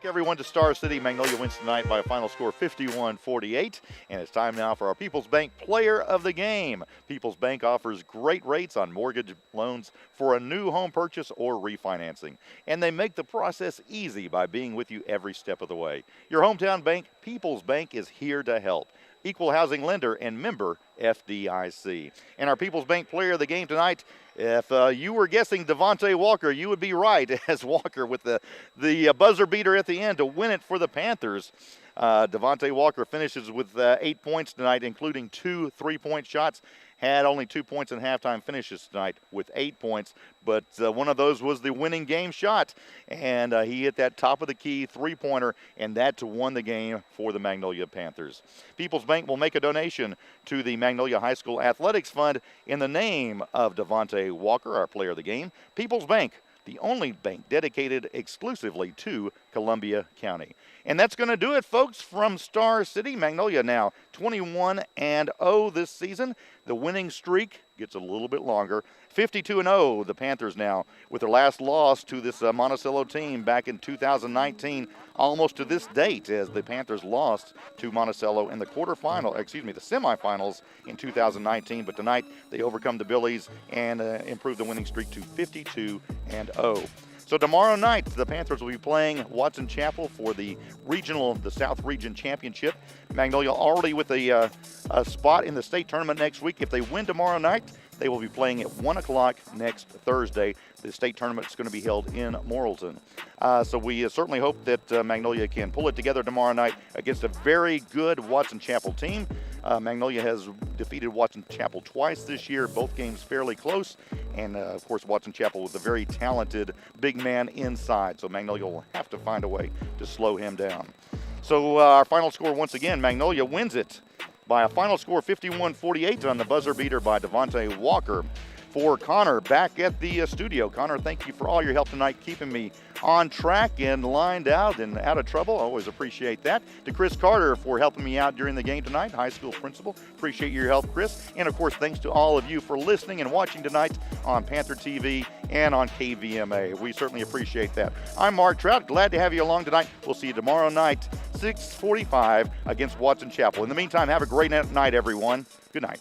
Everyone to Star City. Magnolia wins tonight by a final score 51-48, and it's time now for our People's Bank Player of the Game. People's Bank offers great rates on mortgage loans for a new home purchase or refinancing, and they make the process easy by being with you every step of the way. Your hometown bank, People's Bank, is here to help. Equal Housing Lender and member FDIC. And our People's Bank Player of the Game tonight, if you were guessing Devontae Walker, you would be right, as Walker with the buzzer beater at the end to win it for the Panthers. Devontae Walker finishes with 8 points tonight, including 2 3-point shots. Had only 2 points in halftime finishes tonight with 8 points, but one of those was the winning game shot, and he hit that top of the key 3-pointer, and that won the game for the Magnolia Panthers. People's Bank will make a donation to the Magnolia High School Athletics Fund in the name of Devontae Walker, our player of the game. People's Bank, the only bank dedicated exclusively to Columbia County. And that's going to do it, folks, from Star City. Magnolia now 21-0 this season. The winning streak gets a little bit longer. 52-0, the Panthers now, with their last loss to this Monticello team back in 2019, almost to this date, as the Panthers lost to Monticello in the semifinals in 2019. But tonight, they overcome the Billies and improve the winning streak to 52-0. So tomorrow night, the Panthers will be playing Watson Chapel for the South Region Championship. Magnolia already with a spot in the state tournament next week. If they win tomorrow night, they will be playing at 1 o'clock next Thursday. The state tournament is going to be held in Morrilton. So we certainly hope that Magnolia can pull it together tomorrow night against a very good Watson Chapel team. Magnolia has defeated Watson Chapel twice this year, both games fairly close, And, of course, Watson Chapel with a very talented big man inside. So Magnolia will have to find a way to slow him down. So our final score once again, Magnolia wins it by a final score 51-48 on the buzzer beater by Devontae Walker. For Connor back at the studio. Connor, thank you for all your help tonight, keeping me on track and lined out and out of trouble. Always appreciate that. To Chris Carter for helping me out during the game tonight, high school principal. Appreciate your help, Chris. And, of course, thanks to all of you for listening and watching tonight on Panther TV and on KVMA. We certainly appreciate that. I'm Mark Trout. Glad to have you along tonight. We'll see you tomorrow night, 6:45 against Watson Chapel. In the meantime, have a great night, everyone. Good night.